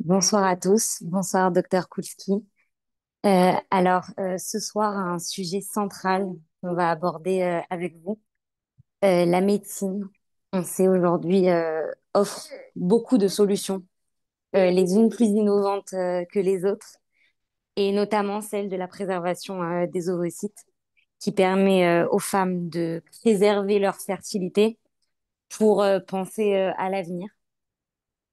Bonsoir à tous, bonsoir docteur Kulski. Ce soir, un sujet central qu'on va aborder avec vous, la médecine. On sait aujourd'hui offre beaucoup de solutions, les unes plus innovantes que les autres, et notamment celle de la préservation des ovocytes, qui permet aux femmes de préserver leur fertilité pour penser à l'avenir.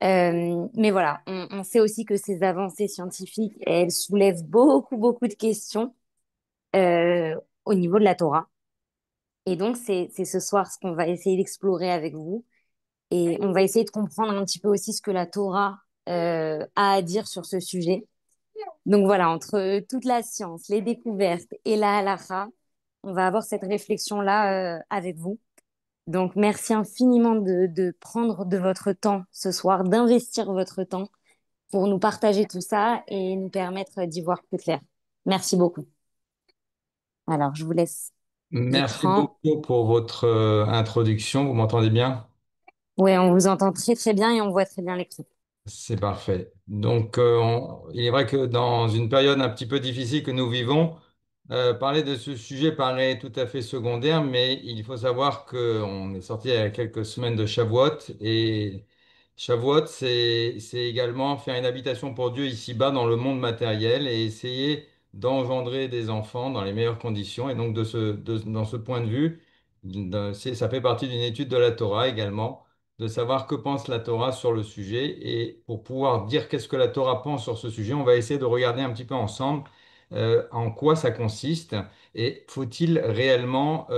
Mais voilà, on sait aussi que ces avancées scientifiques, elles soulèvent beaucoup de questions au niveau de la Torah. Et donc, c'est ce soir ce qu'on va essayer d'explorer avec vous. Et on va essayer de comprendre un petit peu aussi ce que la Torah a à dire sur ce sujet. Donc voilà, entre toute la science, les découvertes et la halakha, on va avoir cette réflexion-là avec vous. Donc merci infiniment de prendre de votre temps ce soir, d'investir votre temps pour nous partager tout ça et nous permettre d'y voir plus clair. Merci beaucoup. Alors, je vous laisse Merci l'écran. beaucoup pour votre introduction. Vous m'entendez bien? Oui, on vous entend très bien et on voit très bien l'écran. C'est parfait. Donc, il est vrai que dans une période un petit peu difficile que nous vivons, parler de ce sujet paraît tout à fait secondaire, mais il faut savoir qu'on est sorti il y a quelques semaines de Shavuot et Shavuot, c'est également faire une habitation pour Dieu ici-bas dans le monde matériel et essayer d'engendrer des enfants dans les meilleures conditions. Et donc, dans ce point de vue, ça fait partie d'une étude de la Torah également de savoir que pense la Torah sur le sujet. Et pour pouvoir dire qu'est-ce que la Torah pense sur ce sujet, on va essayer de regarder un petit peu ensemble en quoi ça consiste et faut-il réellement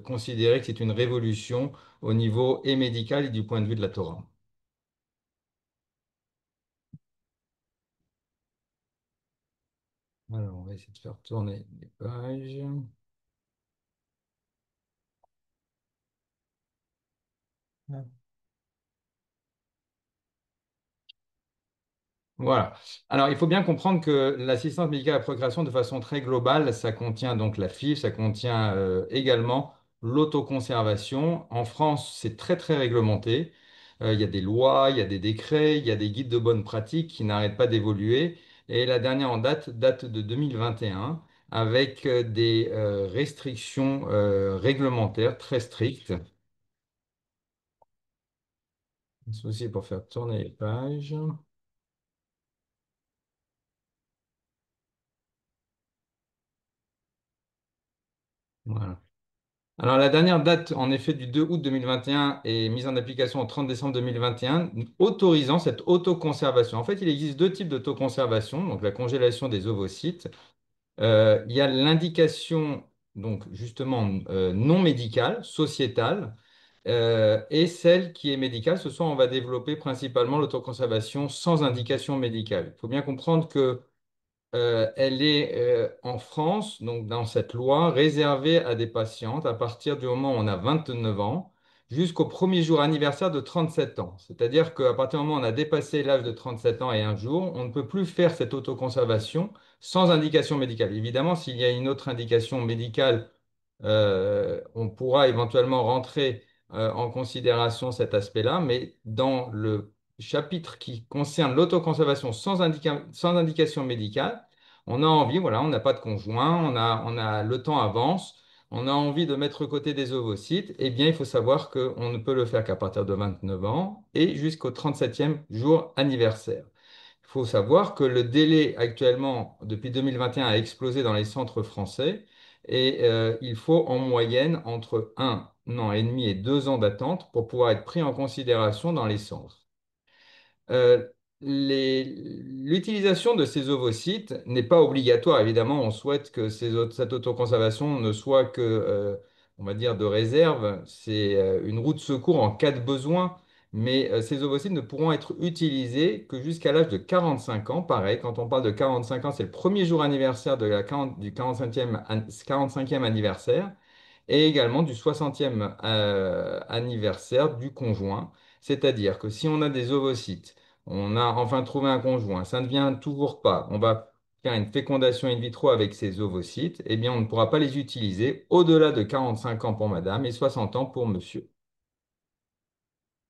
considérer que c'est une révolution au niveau et médical et du point de vue de la Torah. Alors, on va essayer de faire tourner les pages. Voilà. Alors, il faut bien comprendre que l'assistance médicale à la procréation, de façon très globale, ça contient donc la FIV, ça contient également l'autoconservation. En France, c'est très réglementé. Il y a des lois, il y a des décrets, il y a des guides de bonne pratique qui n'arrêtent pas d'évoluer. Et la dernière en date de 2021, avec des restrictions réglementaires très strictes. Ceci pour faire tourner les pages. Voilà. Alors, la dernière date, en effet, du 2 août 2021 est mise en application au 30 décembre 2021, autorisant cette autoconservation. En fait, il existe deux types d'autoconservation, donc la congélation des ovocytes. Il y a l'indication, donc justement, non médicale, sociétale, et celle qui est médicale. Ce soir, on va développer principalement l'autoconservation sans indication médicale. Il faut bien comprendre que elle est en France, donc dans cette loi, réservée à des patientes à partir du moment où on a 29 ans jusqu'au premier jour anniversaire de 37 ans. C'est-à-dire qu'à partir du moment où on a dépassé l'âge de 37 ans et un jour, on ne peut plus faire cette autoconservation sans indication médicale. Évidemment, s'il y a une autre indication médicale, on pourra éventuellement rentrer en considération cet aspect-là, mais dans le chapitre qui concerne l'autoconservation sans indication médicale, on a envie, voilà, on n'a pas de conjoint, le temps avance, on a envie de mettre de côté des ovocytes, eh bien, il faut savoir qu'on ne peut le faire qu'à partir de 29 ans et jusqu'au 37e jour anniversaire. Il faut savoir que le délai actuellement, depuis 2021, a explosé dans les centres français et il faut en moyenne entre 1 an et demi et 2 ans d'attente pour pouvoir être pris en considération dans les centres. Euh, L'utilisation de ces ovocytes n'est pas obligatoire. Évidemment, on souhaite que cette autoconservation ne soit que, on va dire, de réserve. C'est une roue de secours en cas de besoin. Mais ces ovocytes ne pourront être utilisés que jusqu'à l'âge de 45 ans. Pareil, quand on parle de 45 ans, c'est le premier jour anniversaire du 45e anniversaire et également du 60e anniversaire du conjoint. C'est-à-dire que si on a des ovocytes, on a enfin trouvé un conjoint, ça ne vient toujours pas, on va faire une fécondation in vitro avec ces ovocytes, eh bien on ne pourra pas les utiliser au-delà de 45 ans pour madame et 60 ans pour monsieur.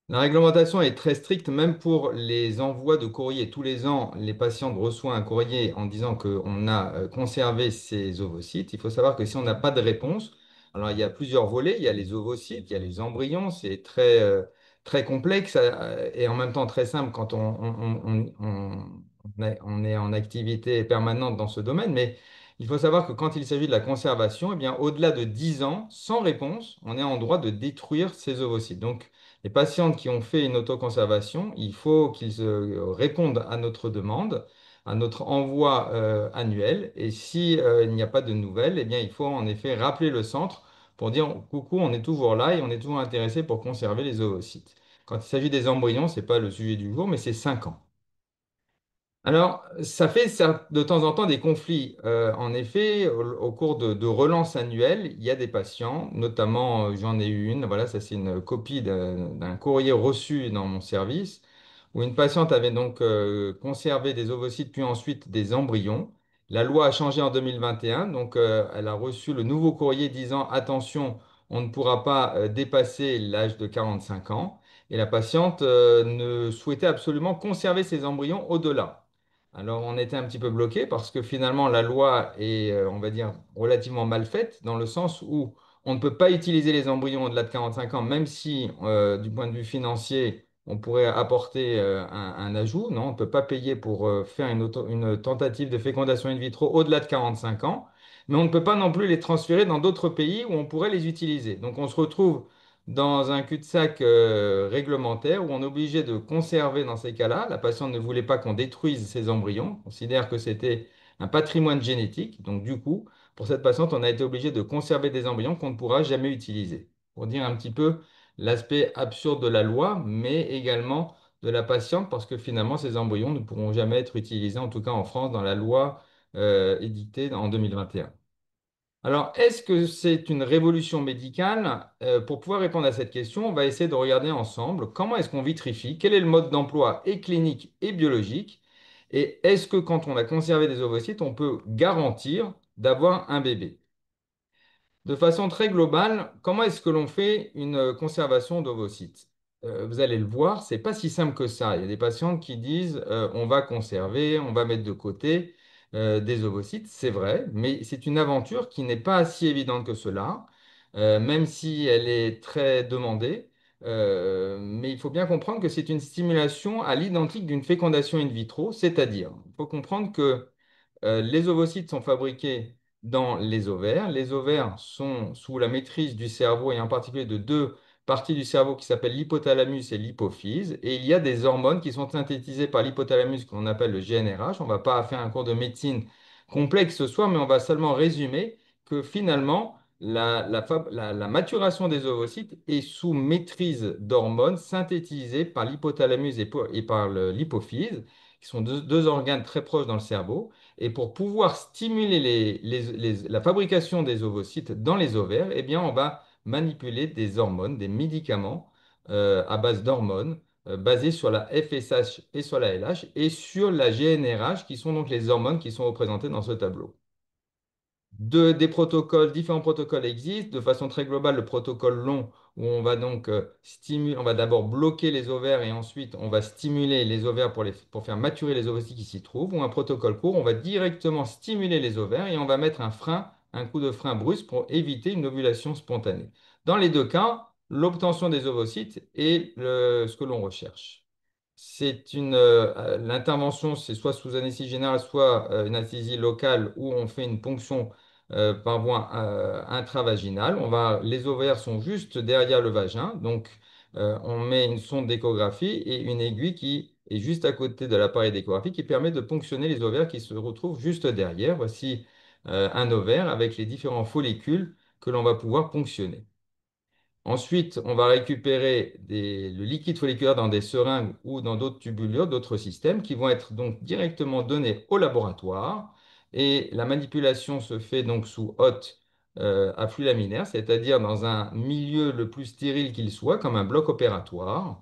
La réglementation est très stricte, même pour les envois de courrier. Tous les ans, les patients reçoivent un courrier en disant qu'on a conservé ces ovocytes. Il faut savoir que si on n'a pas de réponse, alors il y a plusieurs volets. Il y a les ovocytes, il y a les embryons. C'est très complexe et en même temps très simple quand on est en activité permanente dans ce domaine. Mais il faut savoir que quand il s'agit de la conservation, eh bien, au-delà de 10 ans, sans réponse, on est en droit de détruire ces ovocytes. Donc, les patientes qui ont fait une autoconservation, il faut qu'ils répondent à notre demande, à notre envoi annuel. Et si, il n'y a pas de nouvelles, eh bien, il faut en effet rappeler le centre pour dire coucou, on est toujours là et on est toujours intéressé pour conserver les oocytes. Quand il s'agit des embryons, ce n'est pas le sujet du jour, mais c'est 5 ans. Alors, de temps en temps des conflits. En effet, au cours de relances annuelles, il y a des patients, notamment j'en ai eu une, voilà, ça c'est une copie d'un courrier reçu dans mon service, où une patiente avait donc conservé des ovocytes puis ensuite des embryons. La loi a changé en 2021, donc elle a reçu le nouveau courrier disant attention, on ne pourra pas dépasser l'âge de 45 ans. Et la patiente ne souhaitait absolument conserver ses embryons au-delà. Alors, on était un petit peu bloqué parce que finalement, la loi est, on va dire, relativement mal faite dans le sens où on ne peut pas utiliser les embryons au-delà de 45 ans, même si, du point de vue financier, on pourrait apporter un ajout. Non, on ne peut pas payer pour faire une tentative de fécondation in vitro au-delà de 45 ans, mais on ne peut pas non plus les transférer dans d'autres pays où on pourrait les utiliser. Donc, on se retrouve dans un cul-de-sac réglementaire où on est obligé de conserver dans ces cas-là. La patiente ne voulait pas qu'on détruise ses embryons, on considère que c'était un patrimoine génétique. Donc du coup, pour cette patiente, on a été obligé de conserver des embryons qu'on ne pourra jamais utiliser. Pour dire un petit peu l'aspect absurde de la loi, mais également de la patiente, parce que finalement, ces embryons ne pourront jamais être utilisés, en tout cas en France, dans la loi édictée en 2021. Alors, est-ce que c'est une révolution médicale? Pour pouvoir répondre à cette question, on va essayer de regarder ensemble comment est-ce qu'on vitrifie, quel est le mode d'emploi et clinique et biologique, et est-ce que quand on a conservé des ovocytes, on peut garantir d'avoir un bébé? De façon très globale, comment est-ce que l'on fait une conservation d'ovocytes? Vous allez le voir, c'est pas si simple que ça. Il y a des patientes qui disent on va conserver, on va mettre de côté des ovocytes. C'est vrai, mais c'est une aventure qui n'est pas si évidente que cela, même si elle est très demandée. Mais il faut bien comprendre que c'est une stimulation à l'identique d'une fécondation in vitro, c'est-à-dire, il faut comprendre que les ovocytes sont fabriqués dans les ovaires. Les ovaires sont sous la maîtrise du cerveau et en particulier de deux parties du cerveau qui s'appellent l'hypothalamus et l'hypophyse. Et il y a des hormones qui sont synthétisées par l'hypothalamus qu'on appelle le GnRH. On ne va pas faire un cours de médecine complexe ce soir, mais on va seulement résumer que finalement, la maturation des ovocytes est sous maîtrise d'hormones synthétisées par l'hypothalamus et par l'hypophyse, qui sont deux organes très proches dans le cerveau. Et pour pouvoir stimuler la fabrication des ovocytes dans les ovaires, eh bien, on va manipuler des hormones, des médicaments à base d'hormones basés sur la FSH et sur la LH et sur la GnRH, qui sont donc les hormones qui sont représentées dans ce tableau. Des protocoles, différents protocoles existent. De façon très globale, le protocole long, où on va donc stimuler, on va d'abord bloquer les ovaires et ensuite on va stimuler les ovaires pour faire maturer les ovocytes qui s'y trouvent. Ou un protocole court, on va directement stimuler les ovaires et on va mettre un frein, un coup de frein brusque pour éviter une ovulation spontanée. Dans les deux cas, l'obtention des ovocytes est ce que l'on recherche. L'intervention, c'est soit sous anesthésie générale, soit une anesthésie locale où on fait une ponction par voie intravaginale. Les ovaires sont juste derrière le vagin, donc on met une sonde d'échographie et une aiguille qui est juste à côté de l'appareil d'échographie qui permet de ponctionner les ovaires qui se retrouvent juste derrière. Voici un ovaire avec les différents follicules que l'on va pouvoir ponctionner. Ensuite, on va récupérer le liquide folliculaire dans des seringues ou dans d'autres tubulures, d'autres systèmes qui vont être donc directement donnés au laboratoire. Et la manipulation se fait donc sous hotte à flux laminaire, c'est-à-dire dans un milieu le plus stérile qu'il soit, comme un bloc opératoire.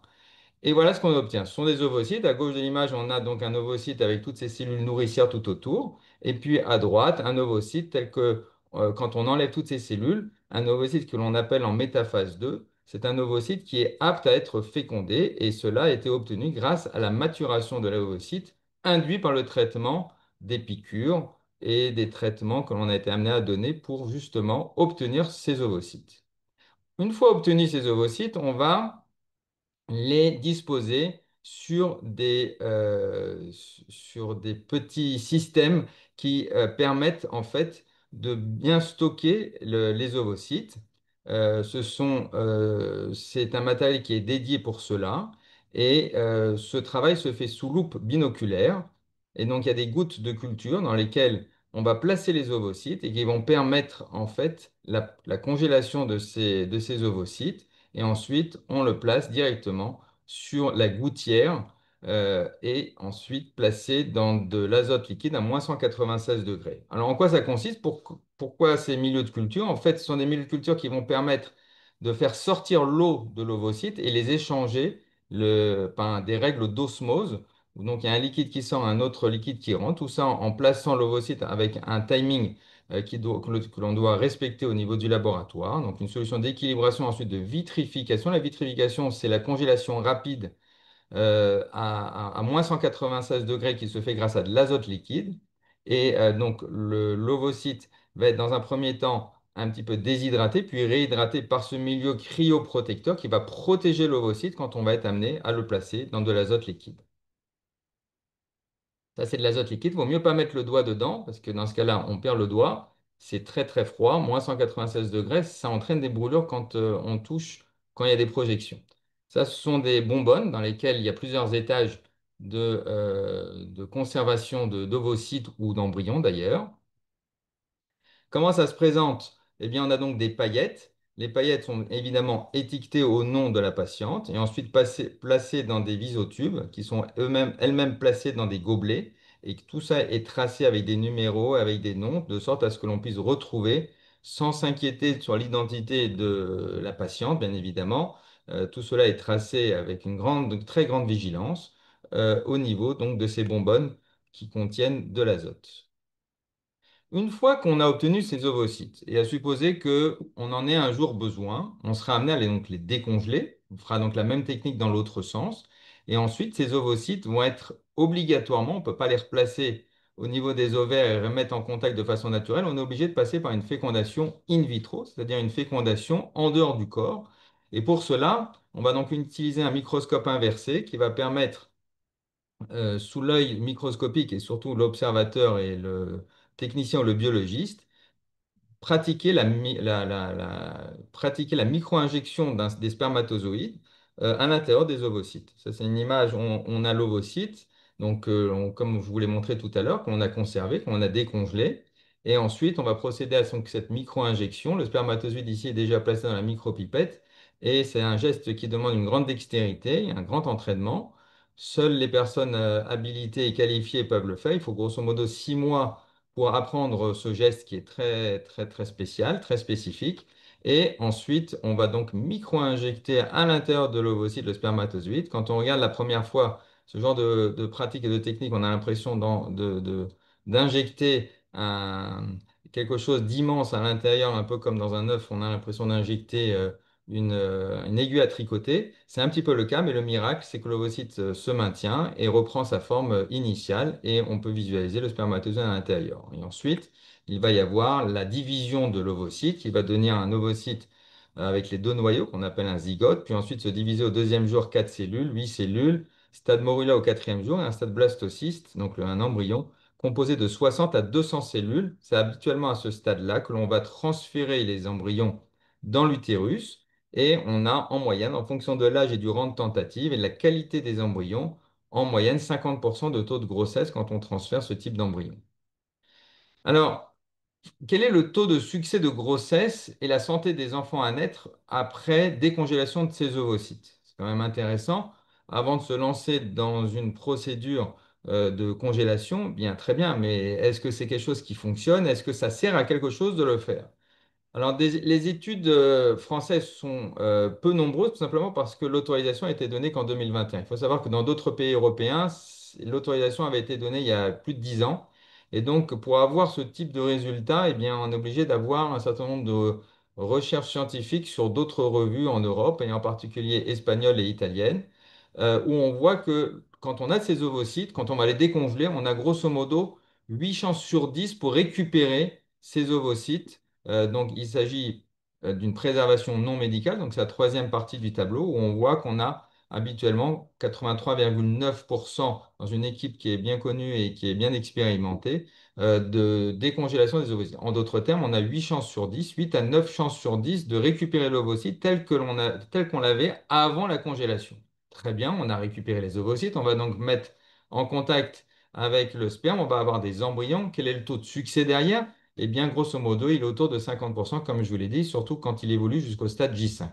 Et voilà ce qu'on obtient. Ce sont des ovocytes. À gauche de l'image, on a donc un ovocyte avec toutes ces cellules nourricières tout autour. Et puis à droite, un ovocyte tel que quand on enlève toutes ces cellules, un ovocyte que l'on appelle en métaphase 2, c'est un ovocyte qui est apte à être fécondé et cela a été obtenu grâce à la maturation de l'ovocyte induit par le traitement des piqûres et des traitements que l'on a été amené à donner pour justement obtenir ces ovocytes. Une fois obtenus ces ovocytes, on va les disposer sur des petits systèmes qui permettent en fait de bien stocker les ovocytes. C'est un matériel qui est dédié pour cela et ce travail se fait sous loupe binoculaire. Et donc il y a des gouttes de culture dans lesquelles on va placer les ovocytes et qui vont permettre en fait la congélation de ces ovocytes et ensuite on le place directement sur la gouttière et ensuite placé dans de l'azote liquide à -196 degrés. Alors en quoi ça consiste? Pourquoi ces milieux de culture? En fait, ce sont des milieux de culture qui vont permettre de faire sortir l'eau de l'ovocyte et les échanger par des règles d'osmose. Donc il y a un liquide qui sort, un autre liquide qui rentre, tout ça en plaçant l'ovocyte avec un timing que l'on doit respecter au niveau du laboratoire. Donc une solution d'équilibration, ensuite de vitrification. La vitrification, c'est la congélation rapide à -196 degrés qui se fait grâce à de l'azote liquide. Et donc l'ovocyte va être dans un premier temps un petit peu déshydraté, puis réhydraté par ce milieu cryoprotecteur qui va protéger l'ovocyte quand on va être amené à le placer dans de l'azote liquide. Ça, c'est de l'azote liquide. Il vaut mieux pas mettre le doigt dedans, parce que dans ce cas-là, on perd le doigt. C'est très très froid, -196 degrés. Ça entraîne des brûlures quand on touche, quand il y a des projections. Ça, ce sont des bonbonnes dans lesquelles il y a plusieurs étages de conservation d'ovocytes ou d'embryons d'ailleurs. Comment ça se présente? Eh bien, on a donc des paillettes. Les paillettes sont évidemment étiquetées au nom de la patiente et ensuite placées dans des visotubes qui sont elles-mêmes placées dans des gobelets et que tout ça est tracé avec des numéros, avec des noms, de sorte à ce que l'on puisse retrouver sans s'inquiéter sur l'identité de la patiente, bien évidemment. Tout cela est tracé avec une très grande vigilance au niveau donc de ces bonbonnes qui contiennent de l'azote. Une fois qu'on a obtenu ces ovocytes, et à supposer qu'on en ait un jour besoin, on sera amené à donc les décongeler. On fera donc la même technique dans l'autre sens. Et ensuite, ces ovocytes vont être obligatoirement, on ne peut pas les replacer au niveau des ovaires et les remettre en contact de façon naturelle. On est obligé de passer par une fécondation in vitro, c'est-à-dire une fécondation en dehors du corps. Et pour cela, on va donc utiliser un microscope inversé qui va permettre sous l'œil microscopique et surtout l'observateur et le technicien ou le biologiste, pratiquer la micro-injection des spermatozoïdes à l'intérieur des ovocytes. Ça, c'est une image, on a l'ovocyte, donc comme je vous l'ai montré tout à l'heure, qu'on a conservé, qu'on a décongelé. Et ensuite, on va procéder à cette micro-injection. Le spermatozoïde ici est déjà placé dans la micropipette. Et c'est un geste qui demande une grande dextérité, un grand entraînement. Seules les personnes habilitées et qualifiées peuvent le faire. Il faut grosso modo 6 mois pour apprendre ce geste qui est très, très, très spécial, très spécifique. Et ensuite, on va donc micro-injecter à l'intérieur de l'ovocyte le spermatozoïde. Quand on regarde la première fois ce genre de pratique et de technique, on a l'impression d'injecter quelque chose d'immense à l'intérieur, un peu comme dans un œuf, on a l'impression d'injecter une aiguille à tricoter. C'est un petit peu le cas, mais le miracle, c'est que l'ovocyte se maintient et reprend sa forme initiale et on peut visualiser le spermatozoïde à l'intérieur. Et ensuite, il va y avoir la division de l'ovocyte qui va donner un ovocyte avec les deux noyaux qu'on appelle un zygote, puis ensuite se diviser au deuxième jour 4 cellules, 8 cellules, stade morula au quatrième jour et un stade blastocyste, donc un embryon composé de 60 à 200 cellules. C'est habituellement à ce stade-là que l'on va transférer les embryons dans l'utérus. Et on a en moyenne, en fonction de l'âge et du rang de tentative et de la qualité des embryons, en moyenne 50% de taux de grossesse quand on transfère ce type d'embryon. Alors, quel est le taux de succès de grossesse et la santé des enfants à naître après décongélation de ces ovocytes? C'est quand même intéressant. Avant de se lancer dans une procédure de congélation, bien très bien, mais est-ce que c'est quelque chose qui fonctionne? Est-ce que ça sert à quelque chose de le faire? Alors, les études françaises sont peu nombreuses, tout simplement parce que l'autorisation a été donnée qu'en 2021. Il faut savoir que dans d'autres pays européens, l'autorisation avait été donnée il y a plus de 10 ans. Et donc, pour avoir ce type de résultat, eh bien, on est obligé d'avoir un certain nombre recherches scientifiques sur d'autres revues en Europe, et en particulier espagnoles et italiennes, où on voit que quand on a ces ovocytes, quand on va les décongeler, on a grosso modo 8 chances sur 10 pour récupérer ces ovocytes. Donc il s'agit d'une préservation non médicale, donc c'est la troisième partie du tableau, où on voit qu'on a habituellement 83,9% dans une équipe qui est bien connue et qui est bien expérimentée de décongélation des ovocytes. En d'autres termes, on a 8 chances sur 10, 8 à 9 chances sur 10 de récupérer l'ovocyte tel qu'on l'avait avant la congélation. Très bien, on a récupéré les ovocytes, on va donc mettre en contact avec le sperme, on va avoir des embryons. Quel est le taux de succès derrière? Eh bien, grosso modo, il est autour de 50%, comme je vous l'ai dit, surtout quand il évolue jusqu'au stade J5.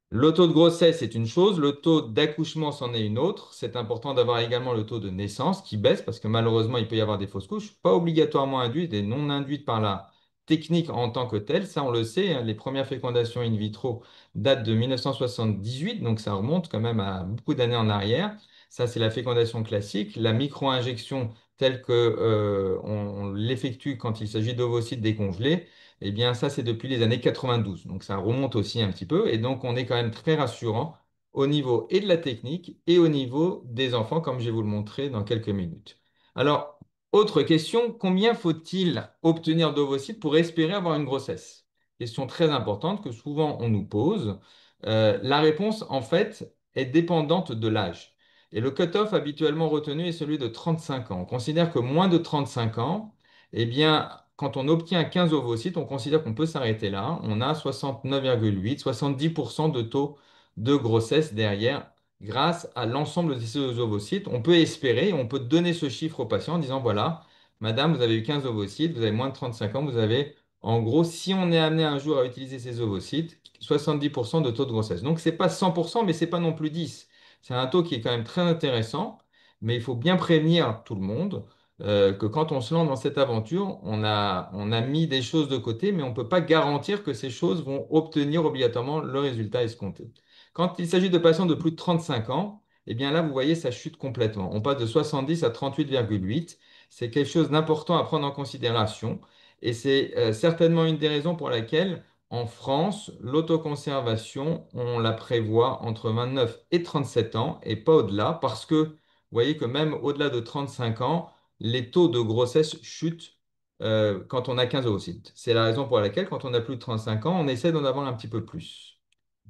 Le taux de grossesse est une chose, le taux d'accouchement c'en est une autre. C'est important d'avoir également le taux de naissance qui baisse parce que malheureusement, il peut y avoir des fausses couches, pas obligatoirement induites et non induites par la technique en tant que telle. Ça, on le sait, hein, les premières fécondations in vitro datent de 1978, donc ça remonte quand même à beaucoup d'années en arrière. Ça, c'est la fécondation classique. La micro-injection telle que, on l'effectue quand il s'agit d'ovocytes décongelés, eh bien, ça, c'est depuis les années 92. Donc, ça remonte aussi un petit peu. Et donc, on est quand même très rassurant au niveau et de la technique et au niveau des enfants, comme je vais vous le montrer dans quelques minutes. Alors, autre question, combien faut-il obtenir d'ovocytes pour espérer avoir une grossesse? Question très importante que souvent on nous pose. La réponse, en fait, est dépendante de l'âge. Et le cut-off habituellement retenu est celui de 35 ans. On considère que moins de 35 ans, eh bien, quand on obtient 15 ovocytes, on considère qu'on peut s'arrêter là. On a 69,8, 70% de taux de grossesse derrière grâce à l'ensemble de ces ovocytes. On peut espérer, on peut donner ce chiffre au patient en disant, voilà, madame, vous avez eu 15 ovocytes, vous avez moins de 35 ans, vous avez, en gros, si on est amené un jour à utiliser ces ovocytes, 70% de taux de grossesse. Donc, ce n'est pas 100%, mais ce n'est pas non plus 10. C'est un taux qui est quand même très intéressant, mais il faut bien prévenir tout le monde que quand on se lance dans cette aventure, on a mis des choses de côté, mais on ne peut pas garantir que ces choses vont obtenir obligatoirement le résultat escompté. Quand il s'agit de patients de plus de 35 ans, eh bien là, vous voyez, ça chute complètement. On passe de 70 à 38,8. C'est quelque chose d'important à prendre en considération. Et c'est certainement une des raisons pour laquelle, en France, l'autoconservation, on la prévoit entre 29 et 37 ans et pas au-delà, parce que vous voyez que même au-delà de 35 ans, les taux de grossesse chutent quand on a 15 ovocytes. C'est la raison pour laquelle, quand on a plus de 35 ans, on essaie d'en avoir un petit peu plus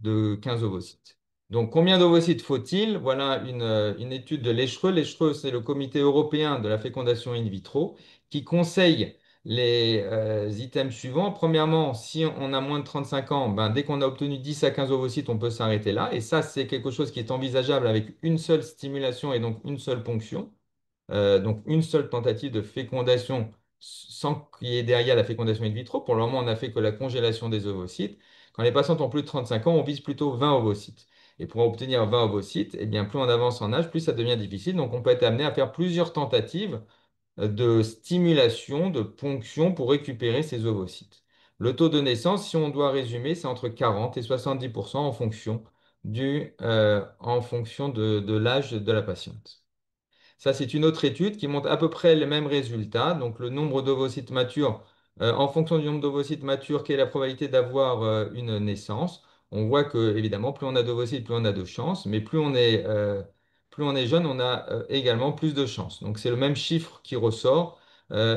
de 15 ovocytes. Donc, combien d'ovocytes faut-il? Voilà une étude de l'ECHRE. L'ECHRE, c'est le comité européen de la fécondation in vitro qui conseille les items suivants. Premièrement, si on a moins de 35 ans, ben, dès qu'on a obtenu 10 à 15 ovocytes, on peut s'arrêter là. Et ça, c'est quelque chose qui est envisageable avec une seule stimulation et donc une seule ponction. Donc une seule tentative de fécondation sans qu'il y ait derrière la fécondation in vitro. Pour le moment, on n'a fait que la congélation des ovocytes. Quand les patients ont plus de 35 ans, on vise plutôt 20 ovocytes. Et pour obtenir 20 ovocytes, eh bien, plus on avance en âge, plus ça devient difficile. Donc on peut être amené à faire plusieurs tentatives de stimulation, de ponction pour récupérer ces ovocytes. Le taux de naissance, si on doit résumer, c'est entre 40 et 70% en fonction de l'âge de la patiente. Ça, c'est une autre étude qui montre à peu près les mêmes résultats. Donc, le nombre d'ovocytes matures, en fonction du nombre d'ovocytes matures, quelle est la probabilité d'avoir une naissance? On voit que, évidemment, plus on a d'ovocytes, plus on a de chances, mais plus on est jeune, on a également plus de chances. Donc, c'est le même chiffre qui ressort.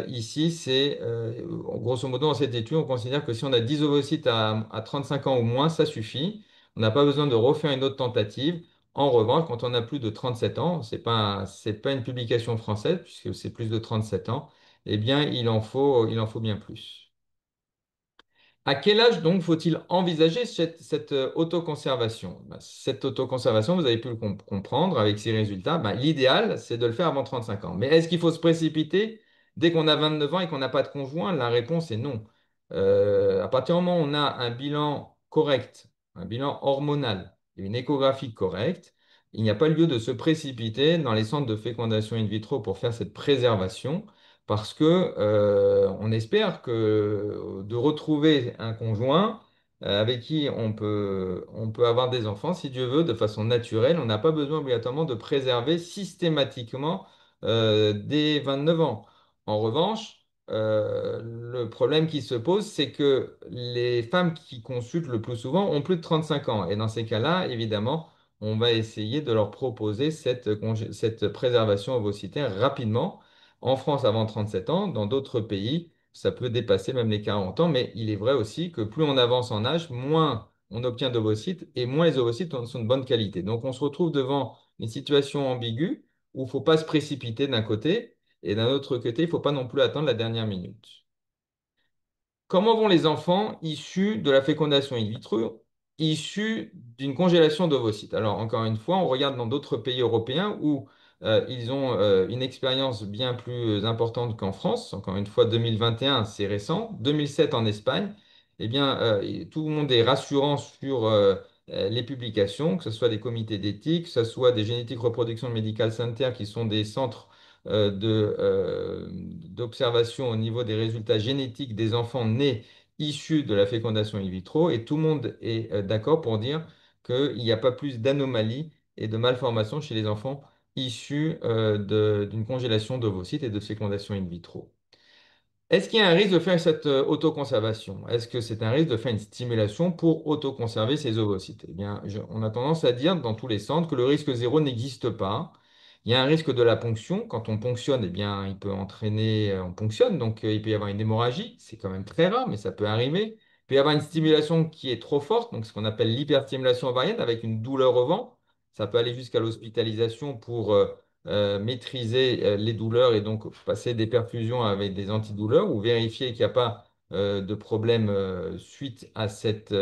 Ici, c'est grosso modo, dans cette étude, on considère que si on a 10 ovocytes à 35 ans ou moins, ça suffit. On n'a pas besoin de refaire une autre tentative. En revanche, quand on a plus de 37 ans, c'est pas une publication française, puisque c'est plus de 37 ans, eh bien, il en faut bien plus. À quel âge donc faut-il envisager cette autoconservation? Ben, cette autoconservation, vous avez pu le comprendre avec ces résultats, ben, l'idéal, c'est de le faire avant 35 ans. Mais est-ce qu'il faut se précipiter dès qu'on a 29 ans et qu'on n'a pas de conjoint? La réponse est non. À partir du moment où on a un bilan correct, un bilan hormonal et une échographie correcte, il n'y a pas lieu de se précipiter dans les centres de fécondation in vitro pour faire cette préservation parce que on espère que de retrouver un conjoint avec qui on peut avoir des enfants, si Dieu veut, de façon naturelle. On n'a pas besoin obligatoirement de préserver systématiquement dès 29 ans. En revanche, le problème qui se pose, c'est que les femmes qui consultent le plus souvent ont plus de 35 ans. Et dans ces cas-là, évidemment, on va essayer de leur proposer cette préservation ovocytaire rapidement. En France, avant 37 ans, dans d'autres pays, ça peut dépasser même les 40 ans. Mais il est vrai aussi que plus on avance en âge, moins on obtient d'ovocytes et moins les ovocytes sont de bonne qualité. Donc on se retrouve devant une situation ambiguë où il ne faut pas se précipiter d'un côté. Et d'un autre côté, il ne faut pas non plus attendre la dernière minute. Comment vont les enfants issus de la fécondation in vitro, issus d'une congélation d'ovocytes? Alors, encore une fois, on regarde dans d'autres pays européens où ils ont une expérience bien plus importante qu'en France. Encore une fois, 2021, c'est récent. 2007 en Espagne. Eh bien, tout le monde est rassurant sur les publications, que ce soit des comités d'éthique, que ce soit des Genetic Reproduction Medical Center, qui sont des centres d'observation au niveau des résultats génétiques des enfants nés issus de la fécondation in vitro. Et tout le monde est d'accord pour dire qu'il n'y a pas plus d'anomalies et de malformations chez les enfants issus d'une congélation d'ovocytes et de fécondation in vitro. Est-ce qu'il y a un risque de faire cette autoconservation? Est-ce que c'est un risque de faire une stimulation pour autoconserver ces ovocytes? Eh bien, on a tendance à dire dans tous les centres que le risque zéro n'existe pas. Il y a un risque de la ponction. Quand on ponctionne, eh bien, il peut entraîner, on ponctionne, donc il peut y avoir une hémorragie. C'est quand même très rare, mais ça peut arriver. Il peut y avoir une stimulation qui est trop forte, donc ce qu'on appelle l'hyperstimulation ovarienne avec une douleur au ventre. Ça peut aller jusqu'à l'hospitalisation pour maîtriser les douleurs et donc passer des perfusions avec des antidouleurs ou vérifier qu'il n'y a pas de problème suite à cette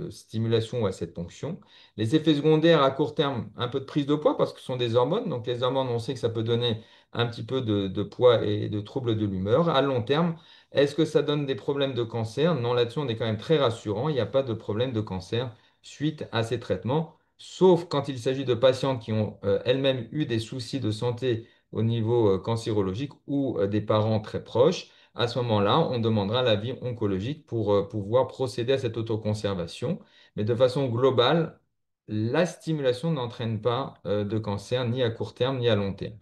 stimulation ou à cette ponction. Les effets secondaires à court terme, un peu de prise de poids parce que ce sont des hormones. Donc les hormones, on sait que ça peut donner un petit peu de poids et de troubles de l'humeur. À long terme, est-ce que ça donne des problèmes de cancer? Non, là-dessus, on est quand même très rassurant. Il n'y a pas de problème de cancer suite à ces traitements sauf quand il s'agit de patientes qui ont elles-mêmes eu des soucis de santé au niveau cancérologique ou des parents très proches. À ce moment-là, on demandera l'avis oncologique pour pouvoir procéder à cette autoconservation. Mais de façon globale, la stimulation n'entraîne pas de cancer ni à court terme ni à long terme.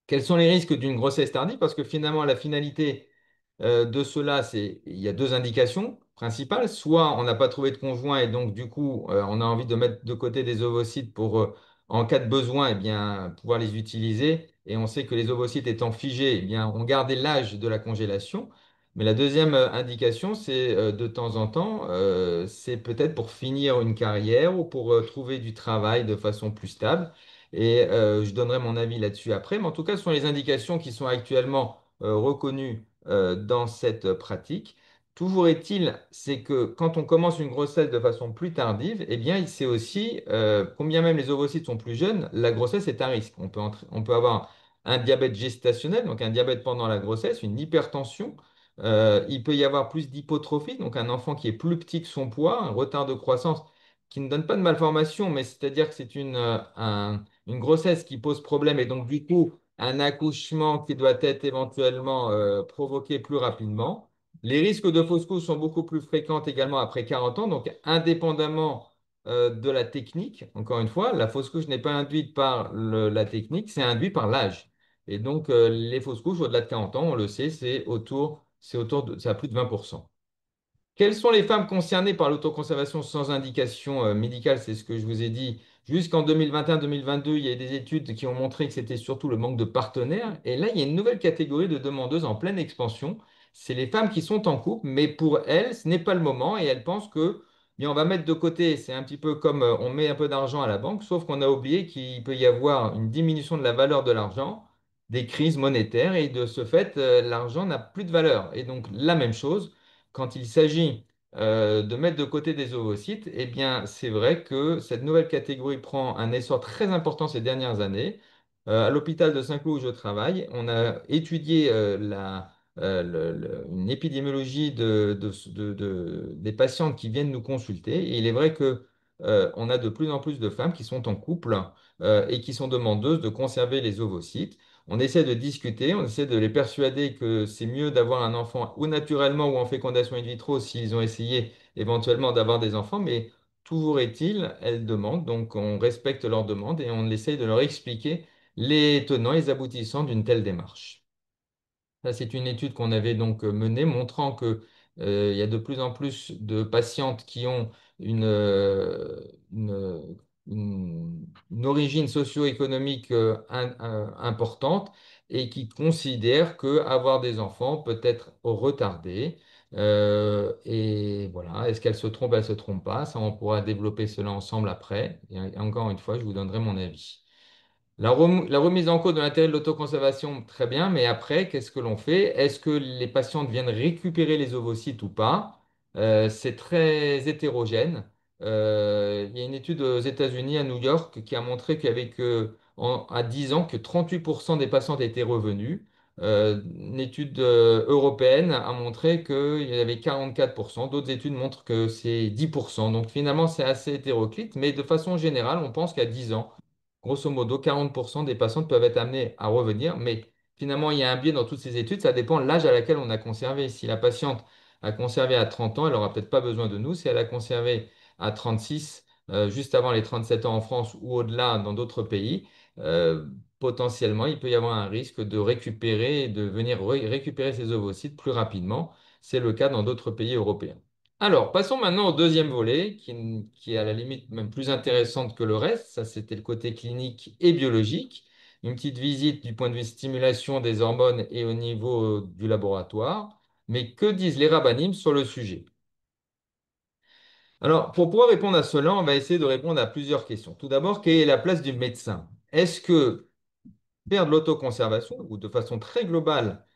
Quels sont les risques d'une grossesse tardive? Parce que finalement, la finalité de cela, c'est il y a deux indications principales. Soit on n'a pas trouvé de conjoint et donc du coup, on a envie de mettre de côté des ovocytes pour, en cas de besoin, eh bien, pouvoir les utiliser. Et on sait que les ovocytes étant figés, eh bien, on gardait l'âge de la congélation. Mais la deuxième indication, c'est de temps en temps, c'est peut-être pour finir une carrière ou pour trouver du travail de façon plus stable. Et je donnerai mon avis là-dessus après. Mais en tout cas, ce sont les indications qui sont actuellement reconnues dans cette pratique. Toujours est-il, c'est que quand on commence une grossesse de façon plus tardive, eh bien, c'est aussi, combien même les ovocytes sont plus jeunes, la grossesse est à risque. On peut avoir un diabète gestationnel, donc un diabète pendant la grossesse, une hypertension. Il peut y avoir plus d'hypotrophie, donc un enfant qui est plus petit que son poids, un retard de croissance qui ne donne pas de malformation, mais c'est-à-dire que c'est une grossesse qui pose problème et donc du coup un accouchement qui doit être éventuellement provoqué plus rapidement. Les risques de fausse couche sont beaucoup plus fréquents également après 40 ans, donc indépendamment de la technique, encore une fois, la fausse couche n'est pas induite par la technique, c'est induit par l'âge. Et donc les fausses couches au-delà de 40 ans, on le sait, c'est autour c'est à plus de 20%. Quelles sont les femmes concernées par l'autoconservation sans indication médicale? C'est ce que je vous ai dit. Jusqu'en 2021-2022, il y a des études qui ont montré que c'était surtout le manque de partenaires. Et là, il y a une nouvelle catégorie de demandeuses en pleine expansion. C'est les femmes qui sont en couple, mais pour elles, ce n'est pas le moment et elles pensent que, bien, on va mettre de côté. C'est un petit peu comme on met un peu d'argent à la banque, sauf qu'on a oublié qu'il peut y avoir une diminution de la valeur de l'argent, des crises monétaires et de ce fait, l'argent n'a plus de valeur. Et donc, la même chose quand il s'agit de mettre de côté des ovocytes, eh bien, c'est vrai que cette nouvelle catégorie prend un essor très important ces dernières années. À l'hôpital de Saint-Cloud où je travaille, on a étudié une épidémiologie des patientes qui viennent nous consulter. Et il est vrai que on a de plus en plus de femmes qui sont en couple et qui sont demandeuses de conserver les ovocytes. On essaie de discuter, on essaie de les persuader que c'est mieux d'avoir un enfant ou naturellement ou en fécondation in vitro s'ils ont essayé éventuellement d'avoir des enfants, mais toujours est-il, elles demandent, donc on respecte leurs demandes et on essaie de leur expliquer les tenants et les aboutissants d'une telle démarche. Ça, c'est une étude qu'on avait donc menée montrant que il y a de plus en plus de patientes qui ont une, une origine socio-économique importante et qui considèrent que avoir des enfants peut être retardé. Et voilà, est-ce qu'elle se trompe, elle se trompe pas? Ça, on pourra développer cela ensemble après. Et encore une fois, je vous donnerai mon avis. La remise en cause de l'intérêt de l'autoconservation, très bien, mais après, qu'est-ce que l'on fait? Est-ce que les patientes viennent récupérer les ovocytes ou pas? C'est très hétérogène. Il y a une étude aux États-Unis, à New York, qui a montré qu'il y avait à 10 ans que 38% des patientes étaient revenues. Une étude européenne a montré qu'il y avait 44%. D'autres études montrent que c'est 10%. Donc finalement, c'est assez hétéroclite, mais de façon générale, on pense qu'à 10 ans, grosso modo, 40% des patientes peuvent être amenées à revenir, mais finalement, il y a un biais dans toutes ces études, ça dépend de l'âge à laquelle on a conservé. Si la patiente a conservé à 30 ans, elle n'aura peut-être pas besoin de nous. Si elle a conservé à 36, juste avant les 37 ans en France ou au-delà dans d'autres pays, euh, potentiellement, il peut y avoir un risque de récupérer et de venir récupérer ces ovocytes plus rapidement. C'est le cas dans d'autres pays européens. Alors, passons maintenant au deuxième volet, qui est à la limite même plus intéressante que le reste. Ça, c'était le côté clinique et biologique. Une petite visite du point de vue stimulation des hormones et au niveau du laboratoire. Mais que disent les rabbinim sur le sujet? Alors, pour pouvoir répondre à cela, on va essayer de répondre à plusieurs questions. Tout d'abord, quelle est la place du médecin? Est-ce que faire de l'autoconservation, ou de façon très globale,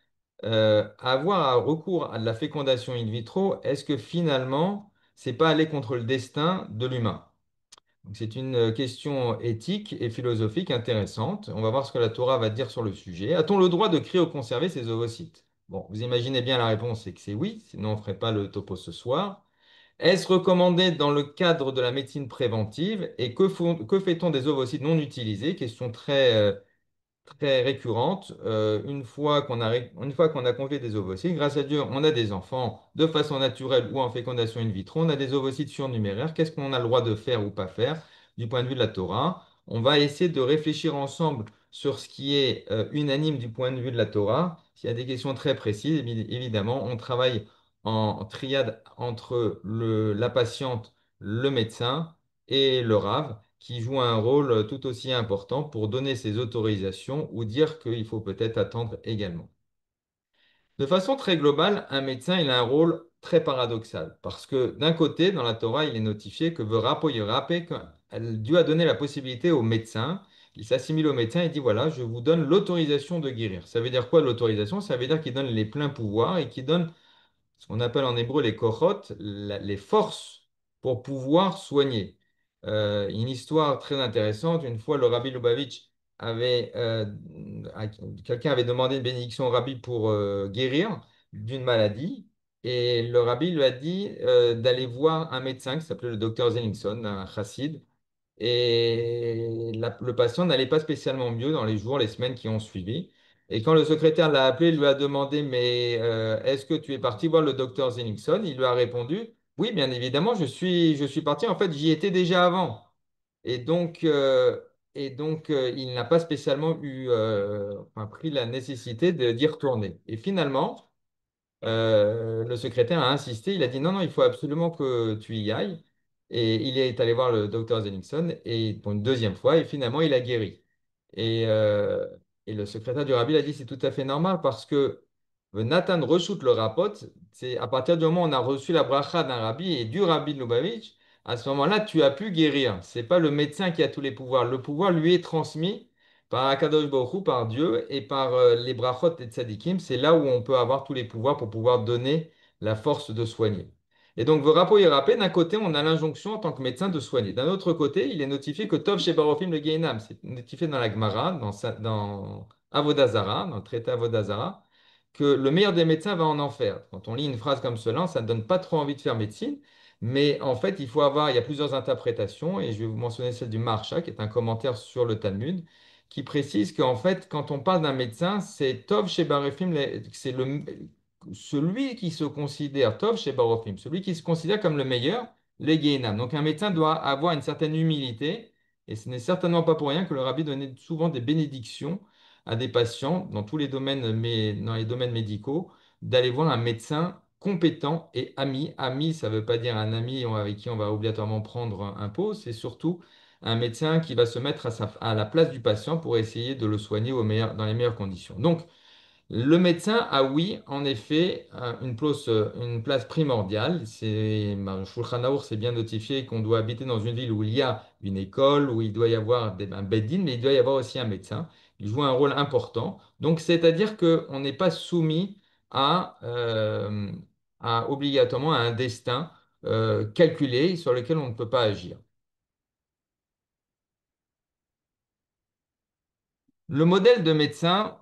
avoir un recours à de la fécondation in vitro, est-ce que finalement, c'est pas aller contre le destin de l'humain? Donc, c'est une question éthique et philosophique intéressante. On va voir ce que la Torah va dire sur le sujet. A-t-on le droit de cryoconserver ces ovocytes? Bon, vous imaginez bien la réponse, c'est que c'est oui, sinon on ne ferait pas le topo ce soir. Est-ce recommandé dans le cadre de la médecine préventive? Et que fait-on des ovocytes non utilisés? Question très récurrente. Une fois qu'on a congelé des ovocytes, grâce à Dieu, on a des enfants de façon naturelle ou en fécondation in vitro. On a des ovocytes surnuméraires. Qu'est-ce qu'on a le droit de faire ou pas faire du point de vue de la Torah? On va essayer de réfléchir ensemble sur ce qui est unanime du point de vue de la Torah. S'il y a des questions très précises, évidemment, on travaille en triade entre la patiente, le médecin et le rave, qui joue un rôle tout aussi important pour donner ses autorisations ou dire qu'il faut peut-être attendre également. De façon très globale, un médecin, il a un rôle très paradoxal parce que d'un côté, dans la Torah, il est notifié que Verapo Yerape, que Dieu a donné la possibilité au médecin, il s'assimile au médecin et dit voilà, je vous donne l'autorisation de guérir. Ça veut dire quoi l'autorisation? Ça veut dire qu'il donne les pleins pouvoirs et qu'il donne ce qu'on appelle en hébreu les kohot, les forces pour pouvoir soigner. Une histoire très intéressante, une fois le Rabbi Lubavitch avait, quelqu'un avait demandé une bénédiction au Rabbi pour guérir d'une maladie, et le Rabbi lui a dit d'aller voir un médecin qui s'appelait le docteur Zellingsson, un chassid, et le patient n'allait pas spécialement mieux dans les jours, les semaines qui ont suivi. Et quand le secrétaire l'a appelé, il lui a demandé, mais est-ce que tu es parti voir le docteur Zenixon? Il lui a répondu, oui, bien évidemment, je suis parti. En fait, j'y étais déjà avant. Et donc, euh, il n'a pas spécialement enfin, pris la nécessité d'y retourner. Et finalement, le secrétaire a insisté, il a dit non, non, il faut absolument que tu y ailles. Et il est allé voir le docteur Zenixon et pour une deuxième fois, et finalement, il a guéri. Et, euh, et le secrétaire du rabbi a dit c'est tout à fait normal parce que Nathan reshoot le rapporte, c'est à partir du moment où on a reçu la bracha d'un rabbi et du rabbi de Lubavitch, à ce moment-là, tu as pu guérir. C'est pas le médecin qui a tous les pouvoirs. Le pouvoir lui est transmis par Akadosh Baruch Hu, par Dieu et par les brachot et tzadikim. C'est là où on peut avoir tous les pouvoirs pour pouvoir donner la force de soigner. Et donc, Vorapo Yerapé, d'un côté, on a l'injonction en tant que médecin de soigner. D'un autre côté, il est notifié que Tov chez Barofim le Gehinam. C'est notifié dans la Gemara, dans Avodazara, dans le traité Avodazara, que le meilleur des médecins va en enfer. Quand on lit une phrase comme cela, ça ne donne pas trop envie de faire médecine. Mais en fait, il y a plusieurs interprétations, et je vais vous mentionner celle du Maharsha, qui est un commentaire sur le Talmud, qui précise qu'en fait, quand on parle d'un médecin, c'est Tov chez Barofim, c'est celui qui se considère Tov chez Barofim, celui qui se considère comme le meilleur, les Gehinam. Donc un médecin doit avoir une certaine humilité, et ce n'est certainement pas pour rien que le rabbi donnait souvent des bénédictions à des patients dans tous les domaines, mais dans les domaines médicaux, d'aller voir un médecin compétent et ami. Ami, ça ne veut pas dire un ami avec qui on va obligatoirement prendre un pot, c'est surtout un médecin qui va se mettre à la place du patient pour essayer de le soigner dans les meilleures conditions. Donc, le médecin a, oui, en effet, une place primordiale. Shulchan Aruch, c'est bien notifié qu'on doit habiter dans une ville où il y a une école, où il doit y avoir un beddin, mais il doit y avoir aussi un médecin. Il joue un rôle important. Donc, c'est-à-dire qu'on n'est pas soumis à, euh, obligatoirement à un destin calculé sur lequel on ne peut pas agir. Le modèle de médecin,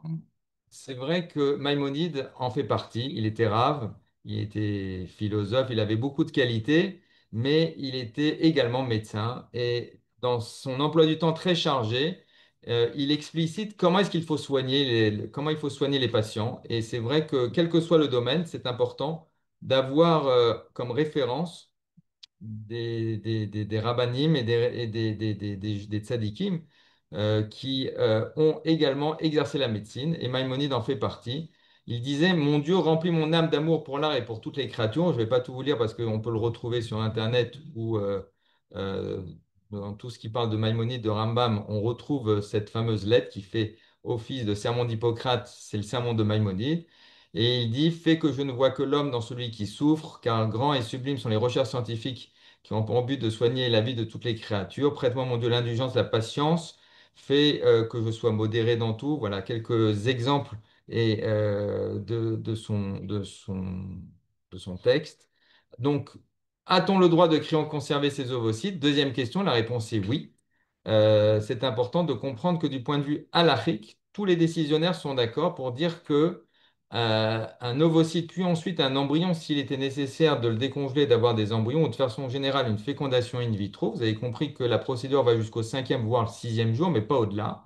c'est vrai que Maïmonide en fait partie. Il était rave, il était philosophe, il avait beaucoup de qualités, mais il était également médecin. Et dans son emploi du temps très chargé, il explicite comment est-ce qu'il faut comment il faut soigner les patients. Et c'est vrai que quel que soit le domaine, c'est important d'avoir comme référence des rabbinim et des tzadikim qui ont également exercé la médecine, et Maïmonide en fait partie. Il disait, Mon Dieu remplit mon âme d'amour pour l'art et pour toutes les créatures. Je ne vais pas tout vous lire parce qu'on peut le retrouver sur Internet ou euh, dans tout ce qui parle de Maïmonide, de Rambam, on retrouve cette fameuse lettre qui fait office de sermon d'Hippocrate, c'est le sermon de Maïmonide. Et il dit, Fais que je ne vois que l'homme dans celui qui souffre, car grand et sublime sont les recherches scientifiques qui ont pour but de soigner la vie de toutes les créatures. Prête-moi, mon Dieu, l'indulgence, la patience. Fais que je sois modéré dans tout. Voilà quelques exemples de son texte. Donc, a-t-on le droit de conserver ces ovocytes? Deuxième question, la réponse est oui. C'est important de comprendre que du point de vue halachique, tous les décisionnaires sont d'accord pour dire que un ovocyte puis ensuite un embryon, s'il était nécessaire de le décongeler, d'avoir des embryons ou de façon générale une fécondation in vitro. Vous avez compris que la procédure va jusqu'au cinquième voire le sixième jour, mais pas au-delà.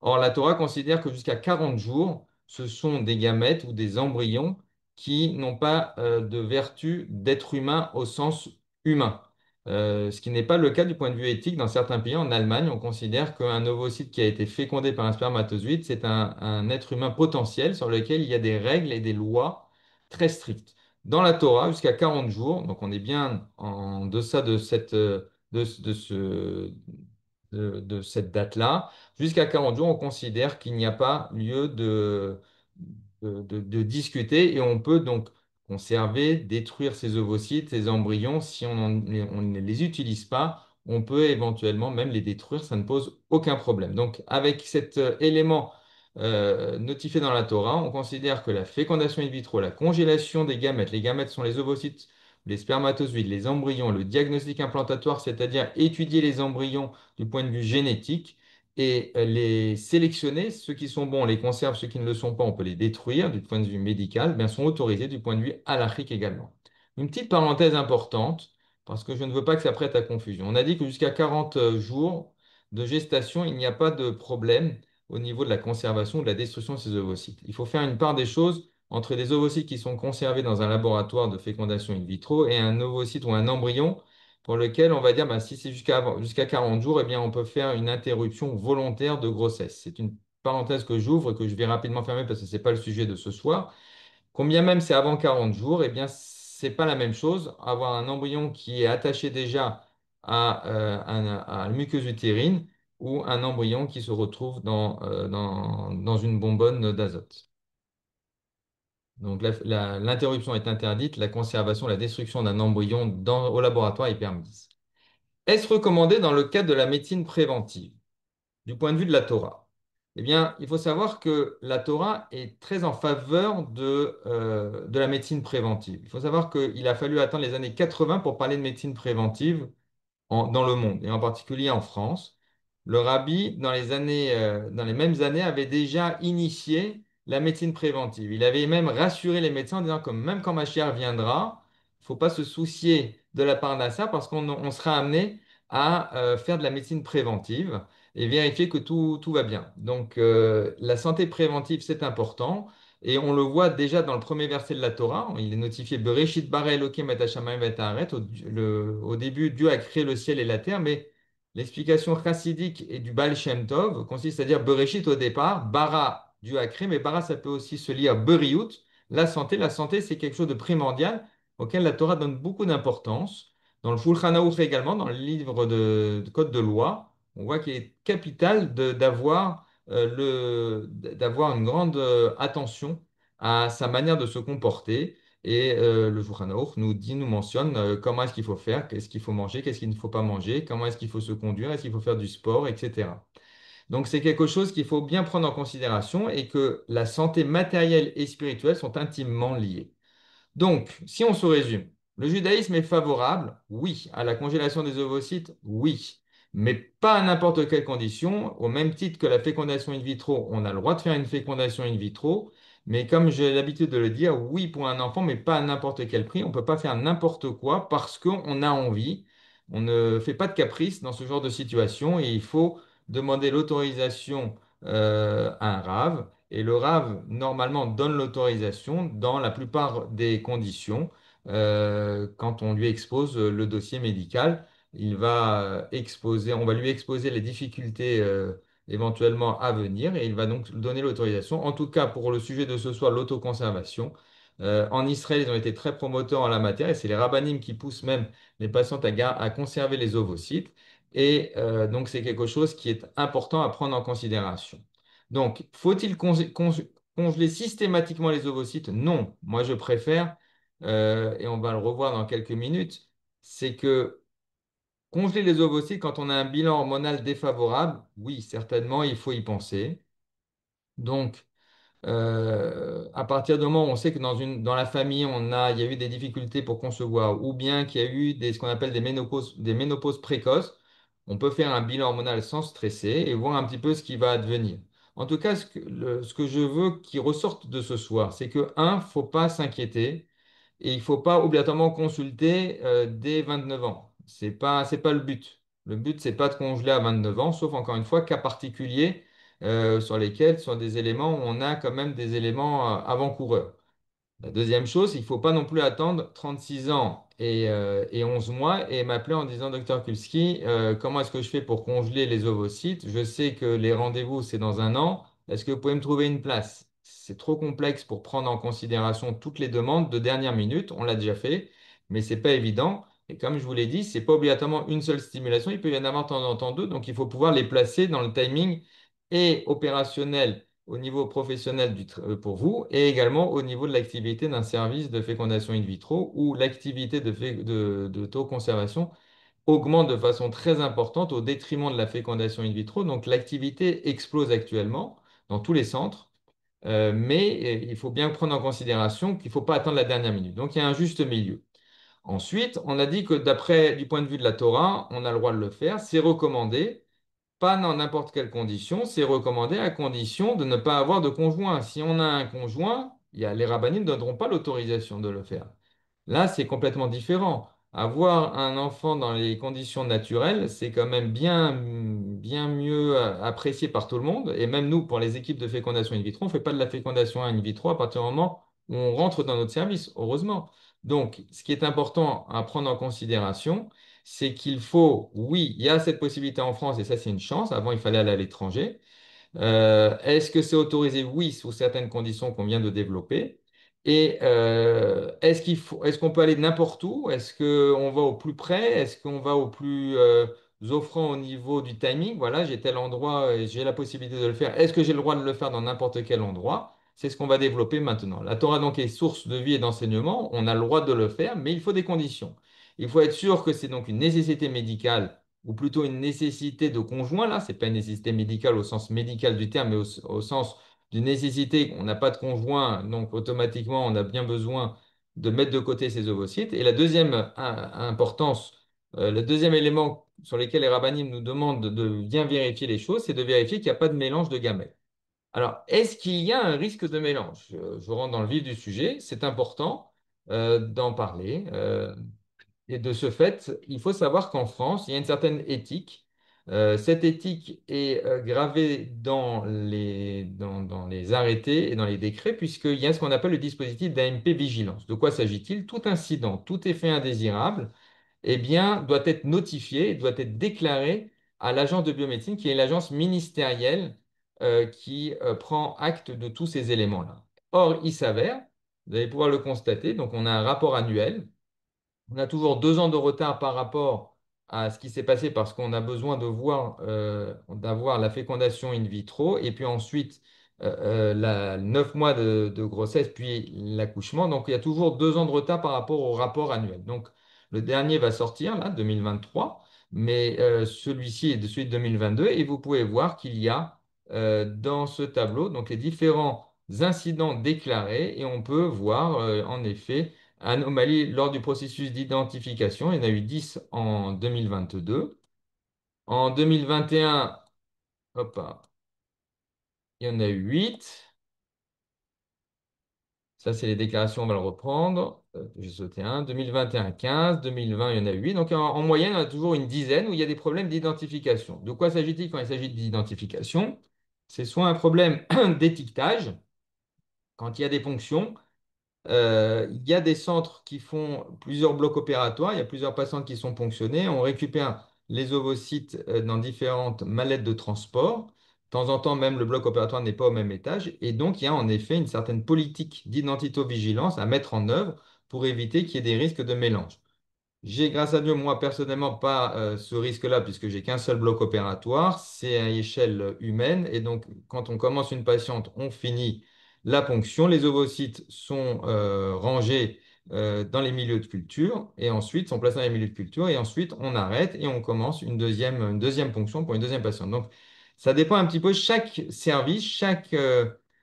Or, la Torah considère que jusqu'à 40 jours, ce sont des gamètes ou des embryons qui n'ont pas de vertu d'être humain au sens humain. Ce qui n'est pas le cas du point de vue éthique. Dans certains pays, en Allemagne, on considère qu'un ovocyte qui a été fécondé par un spermatozoïde, c'est un être humain potentiel sur lequel il y a des règles et des lois très strictes. Dans la Torah, jusqu'à 40 jours, donc on est bien en deçà de cette date-là, jusqu'à 40 jours, on considère qu'il n'y a pas lieu de discuter et on peut donc conserver, détruire ces ovocytes, ces embryons. Si on ne les utilise pas, on peut éventuellement même les détruire, ça ne pose aucun problème. Donc, avec cet élément notifié dans la Torah, on considère que la fécondation in vitro, la congélation des gamètes, les gamètes sont les ovocytes, les spermatozoïdes, les embryons, le diagnostic implantatoire, c'est-à-dire étudier les embryons du point de vue génétique, et les sélectionner. Ceux qui sont bons, on les conserve, ceux qui ne le sont pas, on peut les détruire du point de vue médical, bien, sont autorisés du point de vue halachique également. Une petite parenthèse importante, parce que je ne veux pas que ça prête à confusion. On a dit que jusqu'à 40 jours de gestation, il n'y a pas de problème au niveau de la conservation ou de la destruction de ces ovocytes. Il faut faire une part des choses entre des ovocytes qui sont conservés dans un laboratoire de fécondation in vitro et un ovocyte ou un embryon pour lequel on va dire, si c'est jusqu'à 40 jours, eh bien, on peut faire une interruption volontaire de grossesse. C'est une parenthèse que j'ouvre et que je vais rapidement fermer parce que ce n'est pas le sujet de ce soir. Combien même c'est avant 40 jours, eh bien, c'est pas la même chose. Avoir un embryon qui est attaché déjà à la muqueuse utérine ou un embryon qui se retrouve dans une bonbonne d'azote. Donc l'interruption est interdite, la conservation, la destruction d'un embryon au laboratoire est permise. Est-ce recommandé dans le cadre de la médecine préventive, du point de vue de la Torah? Eh bien, il faut savoir que la Torah est très en faveur de la médecine préventive. Il faut savoir qu'il a fallu attendre les années 80 pour parler de médecine préventive dans le monde, et en particulier en France. Le rabbi, dans les mêmes années, avait déjà initié la médecine préventive. Il avait même rassuré les médecins en disant que même quand Mashiach viendra, il ne faut pas se soucier de la parnassa parce qu'on sera amené à faire de la médecine préventive et vérifier que tout va bien. Donc, la santé préventive, c'est important. Et on le voit déjà dans le premier verset de la Torah. Il est notifié Bereshit bara Elokim et hashamayim et haaretz. Au début, Dieu a créé le ciel et la terre, mais L'explication chassidique et du Baal Shem Tov consiste à dire Bereshit au départ, bara dû à créer, mais bara ça peut aussi se lire Beriout, la santé. La santé, c'est quelque chose de primordial auquel la Torah donne beaucoup d'importance. Dans le Shulchan Aruch également, dans le livre de code de loi, on voit qu'il est capital d'avoir une grande attention à sa manière de se comporter. Et le Shulchan Aruch nous mentionne comment est-ce qu'il faut faire, qu'est-ce qu'il faut manger, qu'est-ce qu'il ne faut pas manger, comment est-ce qu'il faut se conduire, est-ce qu'il faut faire du sport, etc. Donc c'est quelque chose qu'il faut bien prendre en considération et que la santé matérielle et spirituelle sont intimement liées. Donc, si on se résume, le judaïsme est favorable, oui, à la congélation des ovocytes, oui, mais pas à n'importe quelle condition. Au même titre que la fécondation in vitro, on a le droit de faire une fécondation in vitro, mais comme j'ai l'habitude de le dire, oui pour un enfant, mais pas à n'importe quel prix. On ne peut pas faire n'importe quoi parce qu'on a envie. On ne fait pas de caprice dans ce genre de situation et il faut demander l'autorisation à un rave. Et le RAV, normalement, donne l'autorisation dans la plupart des conditions. Quand on lui expose le dossier médical, il va on va lui exposer les difficultés éventuellement à venir et il va donc donner l'autorisation. En tout cas, pour le sujet de ce soir, l'autoconservation. En Israël, ils ont été très promoteurs en la matière et c'est les rabbinim qui poussent même les patientes à conserver les ovocytes. Et donc, c'est quelque chose qui est important à prendre en considération. Donc, faut-il congeler systématiquement les ovocytes? Non. Moi, je préfère, et on va le revoir dans quelques minutes, c'est que congeler les ovocytes quand on a un bilan hormonal défavorable, oui, certainement, il faut y penser. Donc, à partir du moment où on sait que dans la famille, il y a eu des difficultés pour concevoir, ou bien qu'il y a eu ce qu'on appelle des ménopauses précoces, on peut faire un bilan hormonal sans stresser et voir un petit peu ce qui va advenir. En tout cas, ce que je veux qu'il ressorte de ce soir, c'est que, faut pas s'inquiéter et il ne faut pas obligatoirement consulter dès 29 ans. C'est pas le but. Le but, c'est pas de congeler à 29 ans, sauf encore une fois, cas particulier sur lesquels sont des éléments où on a quand même des éléments avant-coureurs. La deuxième chose, il ne faut pas non plus attendre 36 ans et 11 mois et m'appeler en disant, Docteur Kulski, comment est-ce que je fais pour congeler les ovocytes? Je sais que les rendez-vous, c'est dans un an. Est-ce que vous pouvez me trouver une place? C'est trop complexe pour prendre en considération toutes les demandes de dernière minute. On l'a déjà fait, mais c'est pas évident. Et comme je vous l'ai dit, c'est pas obligatoirement une seule stimulation. Il peut y en avoir de temps en temps deux. Donc, il faut pouvoir les placer dans le timing et opérationnel au niveau professionnel pour vous et également au niveau de l'activité d'un service de fécondation in vitro où l'activité de taux conservation augmente de façon très importante au détriment de la fécondation in vitro. Donc l'activité explose actuellement dans tous les centres, mais il faut bien prendre en considération qu'il ne faut pas attendre la dernière minute. Donc il y a un juste milieu. Ensuite, on a dit que du point de vue de la Torah, on a le droit de le faire, c'est recommandé. Pas dans n'importe quelle condition, c'est recommandé à condition de ne pas avoir de conjoint. Si on a un conjoint, les rabbinim ne donneront pas l'autorisation de le faire. Là, c'est complètement différent. Avoir un enfant dans les conditions naturelles, c'est quand même bien, bien mieux apprécié par tout le monde. Et même nous, pour les équipes de fécondation in vitro, on ne fait pas de la fécondation in vitro à partir du moment où on rentre dans notre service, heureusement. Donc, ce qui est important à prendre en considération, c'est qu'il faut, oui, il y a cette possibilité en France et ça, c'est une chance. Avant, il fallait aller à l'étranger. Est-ce que c'est autorisé? Oui, sous certaines conditions qu'on vient de développer. Et est-ce qu'on peut aller n'importe où? Est-ce qu'on va au plus près? Est-ce qu'on va au plus offrant au niveau du timing? Voilà, j'ai tel endroit et j'ai la possibilité de le faire. Est-ce que j'ai le droit de le faire dans n'importe quel endroit? C'est ce qu'on va développer maintenant. La Torah donc est source de vie et d'enseignement. On a le droit de le faire, mais il faut des conditions. Il faut être sûr que c'est donc une nécessité médicale ou plutôt une nécessité de conjoint, là, c'est pas une nécessité médicale au sens médical du terme, mais au sens d'une nécessité, on n'a pas de conjoint, donc automatiquement, on a bien besoin de mettre de côté ses ovocytes. Et la deuxième importance, le deuxième élément sur lequel les rabbinim nous demandent de bien vérifier les choses, c'est de vérifier qu'il n'y a pas de mélange de gamètes. Alors, est-ce qu'il y a un risque de mélange? Je rentre dans le vif du sujet, c'est important d'en parler. Et de ce fait, il faut savoir qu'en France, il y a une certaine éthique. Cette éthique est gravée dans les arrêtés et dans les décrets, puisqu'il y a ce qu'on appelle le dispositif d'AMP vigilance. De quoi s'agit-il? Tout incident, tout effet indésirable, eh bien, doit être notifié, doit être déclaré à l'agence de biomédecine, qui est l'agence ministérielle qui prend acte de tous ces éléments-là. Or, il s'avère, vous allez pouvoir le constater, donc on a un rapport annuel. On a toujours 2 ans de retard par rapport à ce qui s'est passé parce qu'on a besoin de voir, d'avoir la fécondation in vitro et puis ensuite 9 mois de grossesse puis l'accouchement. Donc il y a toujours 2 ans de retard par rapport au rapport annuel. Donc le dernier va sortir là, 2023, mais celui-ci est de celui de 2022 et vous pouvez voir qu'il y a dans ce tableau donc les différents incidents déclarés et on peut voir en effet anomalies lors du processus d'identification. Il y en a eu 10 en 2022. En 2021, hop, il y en a eu 8. Ça, c'est les déclarations, on va le reprendre. J'ai sauté un. 2021, 15. 2020, il y en a 8. Donc, en moyenne, on a toujours une dizaine où il y a des problèmes d'identification. De quoi s'agit-il quand il s'agit d'identification? C'est soit un problème d'étiquetage, quand il y a des fonctions. Il y a des centres qui font plusieurs blocs opératoires, il y a plusieurs patients qui sont ponctionnés. On récupère les ovocytes dans différentes mallettes de transport. De temps en temps, même le bloc opératoire n'est pas au même étage. Et donc, il y a en effet une certaine politique d'identitovigilance à mettre en œuvre pour éviter qu'il y ait des risques de mélange. J'ai, grâce à Dieu, moi personnellement, pas ce risque-là, puisque j'ai qu'un seul bloc opératoire. C'est à échelle humaine. Et donc, quand on commence une patiente, on finit la ponction. Les ovocytes sont rangés dans les milieux de culture et ensuite sont placés dans les milieux de culture. Et ensuite, on arrête et on commence une deuxième ponction pour une deuxième patiente. Donc, ça dépend un petit peu. Chaque service, chaque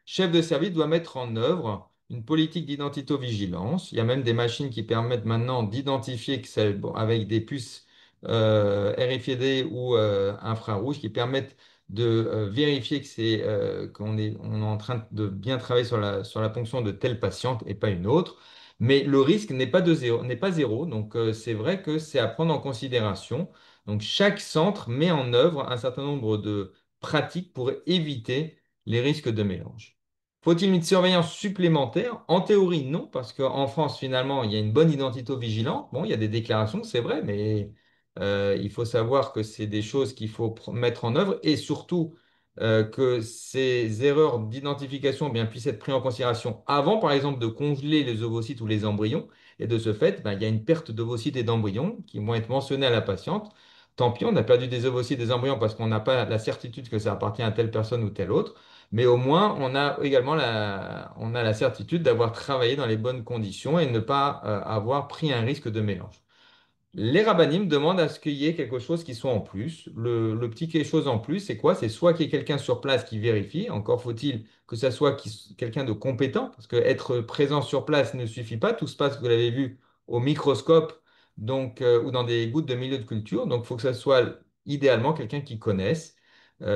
chef de service doit mettre en œuvre une politique d'identitovigilance. Il y a même des machines qui permettent maintenant d'identifier que c'est bon, avec des puces RFID ou infrarouges qui permettent de vérifier que qu'on est en train de bien travailler sur la ponction de telle patiente et pas une autre. Mais le risque n'est pas zéro. Donc c'est vrai que c'est à prendre en considération. Donc chaque centre met en œuvre un certain nombre de pratiques pour éviter les risques de mélange. Faut-il une surveillance supplémentaire? En théorie, non, parce qu'en France, finalement, il y a une bonne identito-vigilance. Bon, il y a des déclarations, c'est vrai, mais il faut savoir que c'est des choses qu'il faut mettre en œuvre et surtout que ces erreurs d'identification bien, puissent être prises en considération avant, par exemple, de congeler les ovocytes ou les embryons. Et de ce fait, ben, il y a une perte d'ovocytes et d'embryons qui vont être mentionnés à la patiente. Tant pis, on a perdu des ovocytes et des embryons parce qu'on n'a pas la certitude que ça appartient à telle personne ou telle autre. Mais au moins, on a également la certitude d'avoir travaillé dans les bonnes conditions et de ne pas avoir pris un risque de mélange. Les rabbinim demandent à ce qu'il y ait quelque chose qui soit en plus. Le petit quelque chose en plus, c'est quoi? C'est soit qu'il y ait quelqu'un sur place qui vérifie, encore faut-il que ça soit quelqu'un de compétent, parce que être présent sur place ne suffit pas. Tout se passe, vous l'avez vu, au microscope donc, ou dans des gouttes de milieu de culture. Donc, il faut que ça soit idéalement quelqu'un qui connaisse.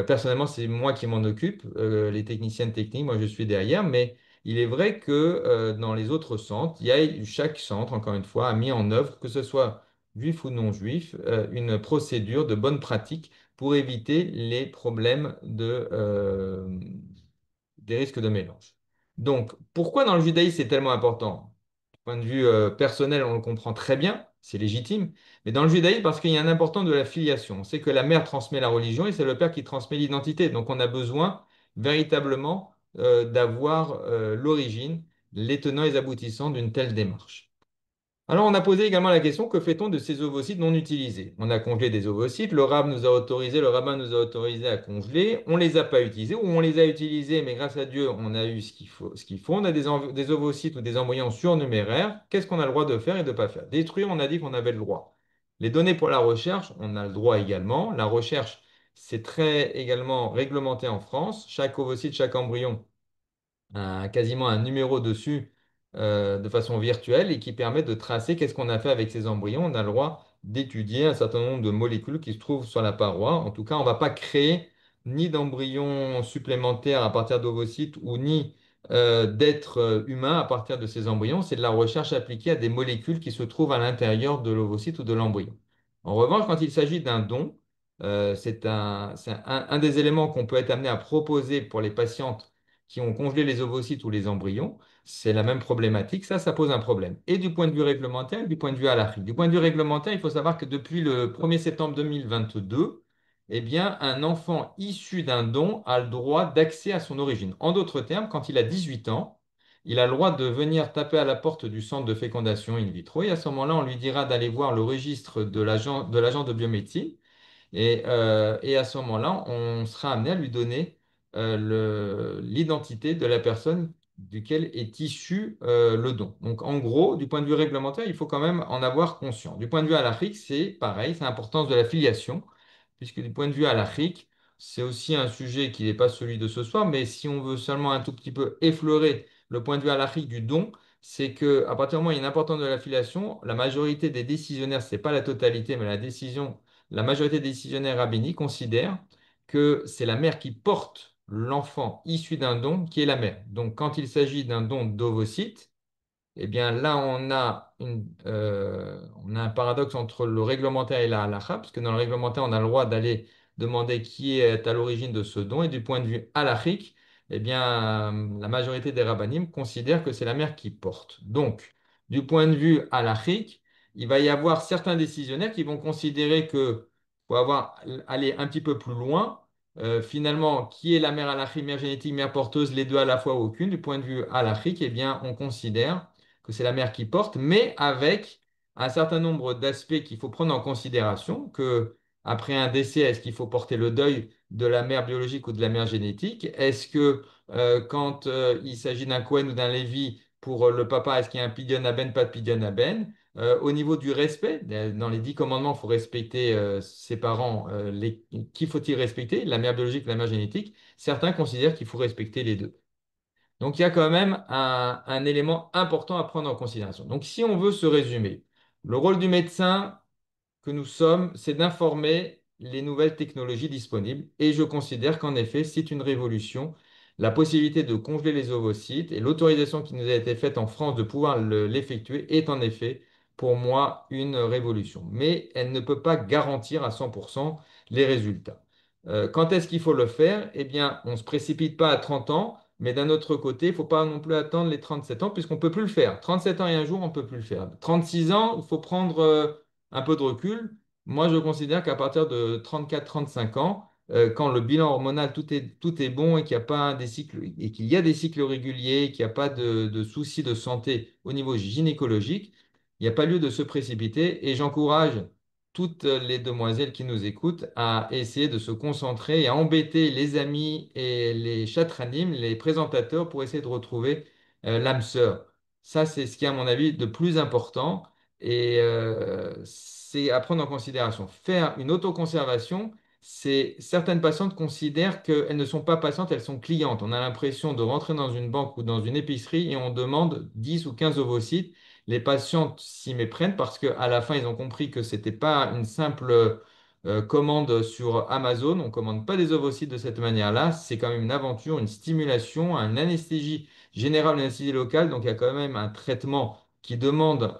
Personnellement, c'est moi qui m'en occupe, les techniciennes techniques, moi je suis derrière, mais il est vrai que dans les autres centres, chaque centre, encore une fois, a mis en œuvre, que ce soit juif ou non juif, une procédure de bonne pratique pour éviter les problèmes des risques de mélange. Donc, pourquoi dans le judaïsme c'est tellement important? Du point de vue personnel, on le comprend très bien, c'est légitime, mais dans le judaïsme, parce qu'il y a un important de la filiation. On sait que la mère transmet la religion et c'est le père qui transmet l'identité. Donc, on a besoin véritablement d'avoir l'origine, les tenants et les aboutissants d'une telle démarche. Alors, on a posé également la question, que fait-on de ces ovocytes non utilisés? On a congelé des ovocytes, le rabbin nous a autorisé à congeler, on ne les a pas utilisés, ou on les a utilisés, mais grâce à Dieu, on a eu ce qu'il faut. On a des ovocytes ou des embryons surnuméraires. Qu'est-ce qu'on a le droit de faire et de ne pas faire? Détruire, on a dit qu'on avait le droit. Les données pour la recherche, on a le droit également. La recherche, c'est très également réglementé en France. Chaque ovocyte, chaque embryon quasiment un numéro dessus de façon virtuelle et qui permet de tracer qu'est-ce qu'on a fait avec ces embryons. On a le droit d'étudier un certain nombre de molécules qui se trouvent sur la paroi. En tout cas, on ne va pas créer ni d'embryons supplémentaires à partir d'ovocytes ou ni d'êtres humains à partir de ces embryons. C'est de la recherche appliquée à des molécules qui se trouvent à l'intérieur de l'ovocyte ou de l'embryon. En revanche, quand il s'agit d'un don, c'est un des éléments qu'on peut être amené à proposer pour les patientes qui ont congelé les ovocytes ou les embryons, c'est la même problématique. Ça pose un problème. Et du point de vue réglementaire, et du point de vue halakhique. Du point de vue réglementaire, il faut savoir que depuis le 1er septembre 2022, eh bien, un enfant issu d'un don a le droit d'accès à son origine. En d'autres termes, quand il a 18 ans, il a le droit de venir taper à la porte du centre de fécondation in vitro et à ce moment-là, on lui dira d'aller voir le registre de l'agent de biomédecine et à ce moment-là, on sera amené à lui donner l'identité de la personne duquel est issu le don. Donc, en gros, du point de vue réglementaire, il faut quand même en avoir conscience. Du point de vue halachique, c'est pareil, c'est l'importance de la filiation, puisque du point de vue halachique, c'est aussi un sujet qui n'est pas celui de ce soir, mais si on veut seulement un tout petit peu effleurer le point de vue halachique du don, c'est que à partir du moment où il y a une importance de la filiation, la majorité des décisionnaires, ce n'est pas la totalité, mais la majorité des décisionnaires rabbiniques considèrent que c'est la mère qui porte l'enfant issu d'un don qui est la mère. Donc, quand il s'agit d'un don d'ovocytes, eh bien là, on a un paradoxe entre le réglementaire et la halakha, parce que dans le réglementaire, on a le droit d'aller demander qui est à l'origine de ce don, et du point de vue halachique, eh bien, la majorité des rabbinim considèrent que c'est la mère qui porte. Donc, du point de vue halachique, il va y avoir certains décisionnaires qui vont considérer que faut aller un petit peu plus loin. Finalement, qui est la mère halachique, mère génétique, mère porteuse, les deux à la fois ou aucune, du point de vue halachique, eh bien, on considère que c'est la mère qui porte, mais avec un certain nombre d'aspects qu'il faut prendre en considération, que après un décès, est-ce qu'il faut porter le deuil de la mère biologique ou de la mère génétique? Est-ce que quand il s'agit d'un Cohen ou d'un Lévi, pour le papa, est-ce qu'il y a un pidyon aben, pas de pidyon aben? Au niveau du respect, dans les 10 commandements, il faut respecter ses parents. Qui faut-il respecter? La mère biologique ou la mère génétique? Certains considèrent qu'il faut respecter les deux. Donc, il y a quand même un élément important à prendre en considération. Donc, si on veut se résumer, le rôle du médecin que nous sommes, c'est d'informer les nouvelles technologies disponibles. Et je considère qu'en effet, c'est une révolution. La possibilité de congeler les ovocytes et l'autorisation qui nous a été faite en France de pouvoir l'effectuer est en effet, pour moi, une révolution. Mais elle ne peut pas garantir à 100% les résultats. Quand est-ce qu'il faut le faire? Eh bien, on ne se précipite pas à 30 ans, mais d'un autre côté, il ne faut pas non plus attendre les 37 ans, puisqu'on ne peut plus le faire. 37 ans et un jour, on ne peut plus le faire. 36 ans, il faut prendre un peu de recul. Moi, je considère qu'à partir de 34-35 ans, quand le bilan hormonal, tout est bon et qu'il n'y a pas des cycles, et qu'il y a des cycles réguliers, qu'il n'y a pas de soucis de santé au niveau gynécologique, il n'y a pas lieu de se précipiter. Et j'encourage toutes les demoiselles qui nous écoutent à essayer de se concentrer et à embêter les amis et les chatranim, les présentateurs, pour essayer de retrouver l'âme sœur. Ça, c'est ce qui est, à mon avis, de plus important. Et c'est à prendre en considération. Faire une autoconservation, c'est certaines patientes considèrent qu'elles ne sont pas patientes, elles sont clientes. On a l'impression de rentrer dans une banque ou dans une épicerie et on demande 10 ou 15 ovocytes. Les patientes s'y méprennent parce qu'à la fin, ils ont compris que ce n'était pas une simple commande sur Amazon. On ne commande pas des ovocytes de cette manière-là. C'est quand même une aventure, une stimulation, une anesthésie générale, une anesthésie locale. Donc il y a quand même un traitement qui demande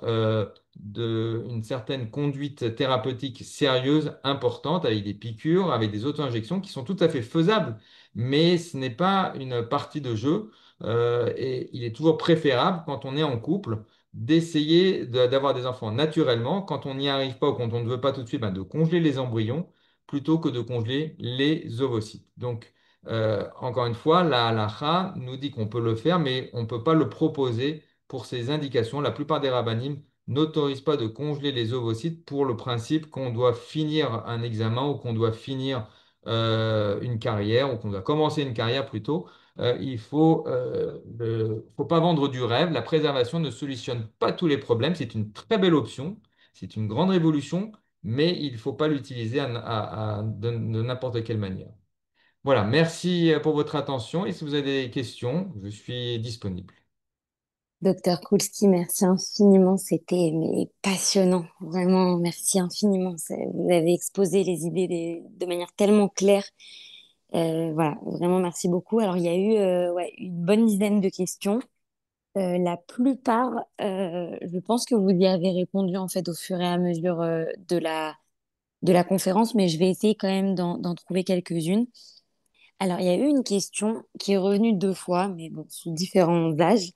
une certaine conduite thérapeutique sérieuse, importante, avec des piqûres, avec des auto-injections qui sont tout à fait faisables, mais ce n'est pas une partie de jeu. Et il est toujours préférable, quand on est en couple, d'essayer d'avoir des enfants naturellement. Quand on n'y arrive pas ou quand on ne veut pas tout de suite, ben, de congeler les embryons plutôt que de congeler les ovocytes. Donc, encore une fois, la halakha nous dit qu'on peut le faire, mais on ne peut pas le proposer pour ces indications. La plupart des rabbinim n'autorisent pas de congeler les ovocytes pour le principe qu'on doit finir un examen ou qu'on doit finir une carrière ou qu'on doit commencer une carrière plutôt. Il faut pas vendre du rêve. La préservation ne solutionne pas tous les problèmes. C'est une très belle option. C'est une grande révolution, mais il ne faut pas l'utiliser de n'importe quelle manière. Voilà, merci pour votre attention et si vous avez des questions, je suis disponible. Docteur Kulski, merci infiniment. C'était mais passionnant. Vraiment, merci infiniment. Vous avez exposé les idées de manière tellement claire. Voilà, vraiment merci beaucoup. Alors, il y a eu ouais, une bonne dizaine de questions. La plupart, je pense que vous y avez répondu en fait au fur et à mesure de la conférence, mais je vais essayer quand même d'en trouver quelques-unes. Alors, il y a eu une question qui est revenue deux fois, mais bon, sous différents âges,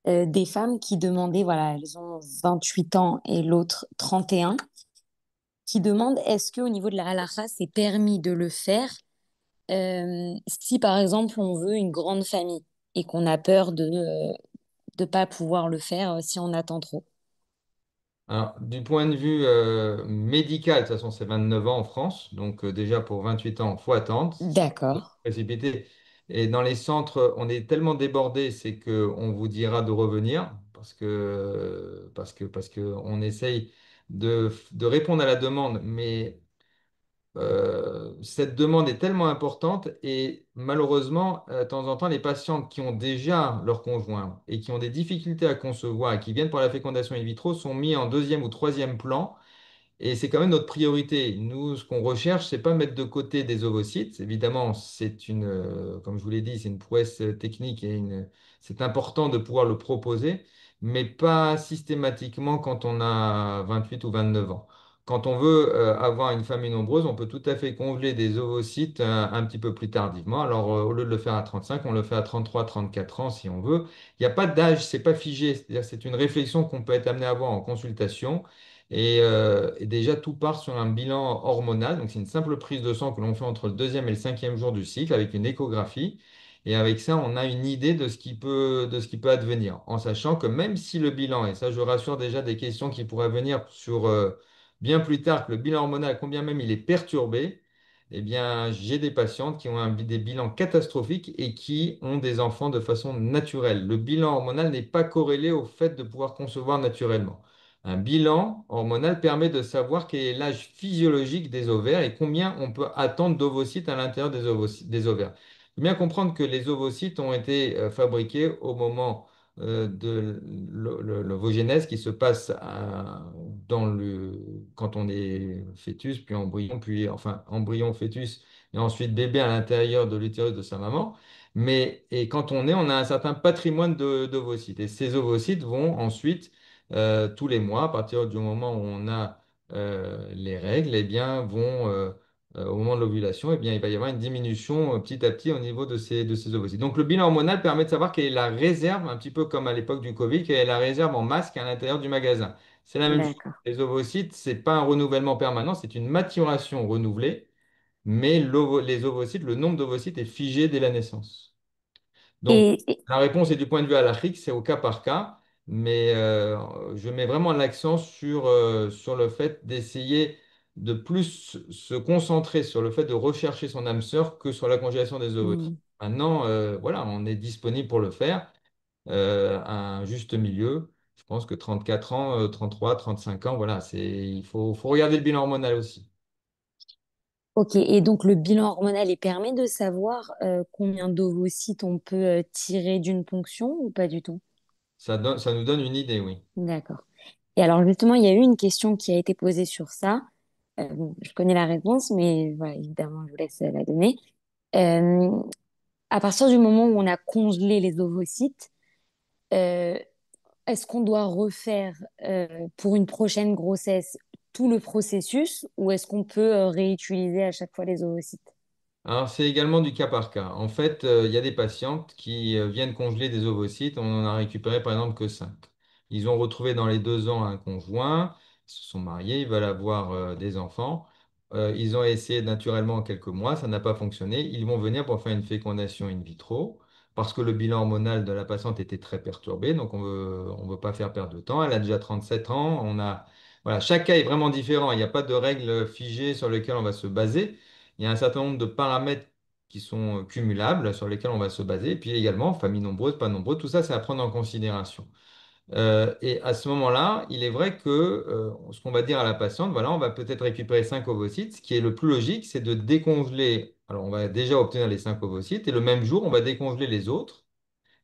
des femmes qui demandaient, voilà, elles ont 28 ans et l'autre 31, qui demande est-ce qu'au niveau de la halakha, c'est permis de le faire si par exemple on veut une grande famille et qu'on a peur de pas pouvoir le faire si on attend trop. Alors, du point de vue médical, de toute façon, c'est 29 ans en France. Donc, déjà, pour 28 ans, il faut attendre. C'est D'accord, précipité. Et dans les centres, on est tellement débordé, c'est qu'on vous dira de revenir parce que on essaye de répondre à la demande. Mais cette demande est tellement importante et malheureusement, de temps en temps, les patientes qui ont déjà leur conjoint et qui ont des difficultés à concevoir et qui viennent pour la fécondation in vitro sont mis en deuxième ou troisième plan et c'est quand même notre priorité. Nous, ce qu'on recherche, c'est pas mettre de côté des ovocytes. Évidemment, comme je vous l'ai dit, c'est une prouesse technique c'est important de pouvoir le proposer, mais pas systématiquement quand on a 28 ou 29 ans. Quand on veut avoir une famille nombreuse, on peut tout à fait congeler des ovocytes un petit peu plus tardivement. Alors, au lieu de le faire à 35, on le fait à 33, 34 ans si on veut. Il n'y a pas d'âge, c'est pas figé. C'est-à-dire, c'est une réflexion qu'on peut être amené à avoir en consultation. Et déjà, tout part sur un bilan hormonal. Donc, c'est une simple prise de sang que l'on fait entre le deuxième et le cinquième jour du cycle avec une échographie. Et avec ça, on a une idée de ce qui peut advenir. En sachant que même si le bilan, et ça, je rassure déjà des questions qui pourraient venir sur bien plus tard, que le bilan hormonal, combien même il est perturbé, eh bien, j'ai des patientes qui ont des bilans catastrophiques et qui ont des enfants de façon naturelle. Le bilan hormonal n'est pas corrélé au fait de pouvoir concevoir naturellement. Un bilan hormonal permet de savoir quel est l'âge physiologique des ovaires et combien on peut attendre d'ovocytes à l'intérieur des ovaires. Il faut bien comprendre que les ovocytes ont été fabriqués au moment de l'ovogénèse qui se passe quand on est fœtus, puis embryon, puis enfin embryon, fœtus, et ensuite bébé à l'intérieur de l'utérus de sa maman. Et quand on a un certain patrimoine d'ovocytes. Et ces ovocytes vont ensuite tous les mois, à partir du moment où on a les règles, eh bien, au moment de l'ovulation, eh bien, il va y avoir une diminution petit à petit au niveau de ces ovocytes. Donc, le bilan hormonal permet de savoir quelle est la réserve, un petit peu comme à l'époque du Covid, quelle est la réserve en masque à l'intérieur du magasin. C'est la même chose. d'accord. Les ovocytes, c'est pas un renouvellement permanent, c'est une maturation renouvelée, mais les ovocytes, le nombre d'ovocytes est figé dès la naissance. Donc, Et, la réponse est du point de vue halachique, c'est au cas par cas, mais je mets vraiment l'accent sur le fait d'essayer de plus se concentrer sur le fait de rechercher son âme sœur que sur la congélation des ovocytes. hmm. Maintenant, voilà, on est disponible pour le faire, un juste milieu. Je pense que 34 ans, 33, 35 ans, voilà, il faut regarder le bilan hormonal aussi. Ok, et donc le bilan hormonal, il permet de savoir combien d'ovocytes on peut tirer d'une ponction ou pas du tout? Ça nous donne une idée, oui. D'accord. Et alors justement, il y a eu une question qui a été posée sur ça. Bon, je connais la réponse, mais voilà, évidemment, je vous laisse la donner. Euh, à partir du moment où on a congelé les ovocytes, euh, est-ce qu'on doit refaire pour une prochaine grossesse tout le processus ou est-ce qu'on peut réutiliser à chaque fois les ovocytes? Alors, c'est également du cas par cas. En fait, il y a des patientes qui viennent congeler des ovocytes. On en a récupéré par exemple que 5. Ils ont retrouvé dans les 2 ans un conjoint, ils se sont mariés, ils veulent avoir des enfants. Ils ont essayé naturellement quelques mois, ça n'a pas fonctionné. Ils vont venir pour faire une fécondation in vitro parce que le bilan hormonal de la patiente était très perturbé. Donc, on veut pas faire perdre de temps. Elle a déjà 37 ans. Voilà, chaque cas est vraiment différent. Il n'y a pas de règles figées sur lesquelles on va se baser. Il y a un certain nombre de paramètres qui sont cumulables sur lesquels on va se baser. Et puis également, famille nombreuse, pas nombreuse, tout ça, c'est à prendre en considération. Et à ce moment-là, il est vrai que ce qu'on va dire à la patiente, voilà, on va peut-être récupérer 5 ovocytes. Ce qui est le plus logique, c'est de décongeler. Alors, on va déjà obtenir les 5 ovocytes et le même jour, on va décongeler les autres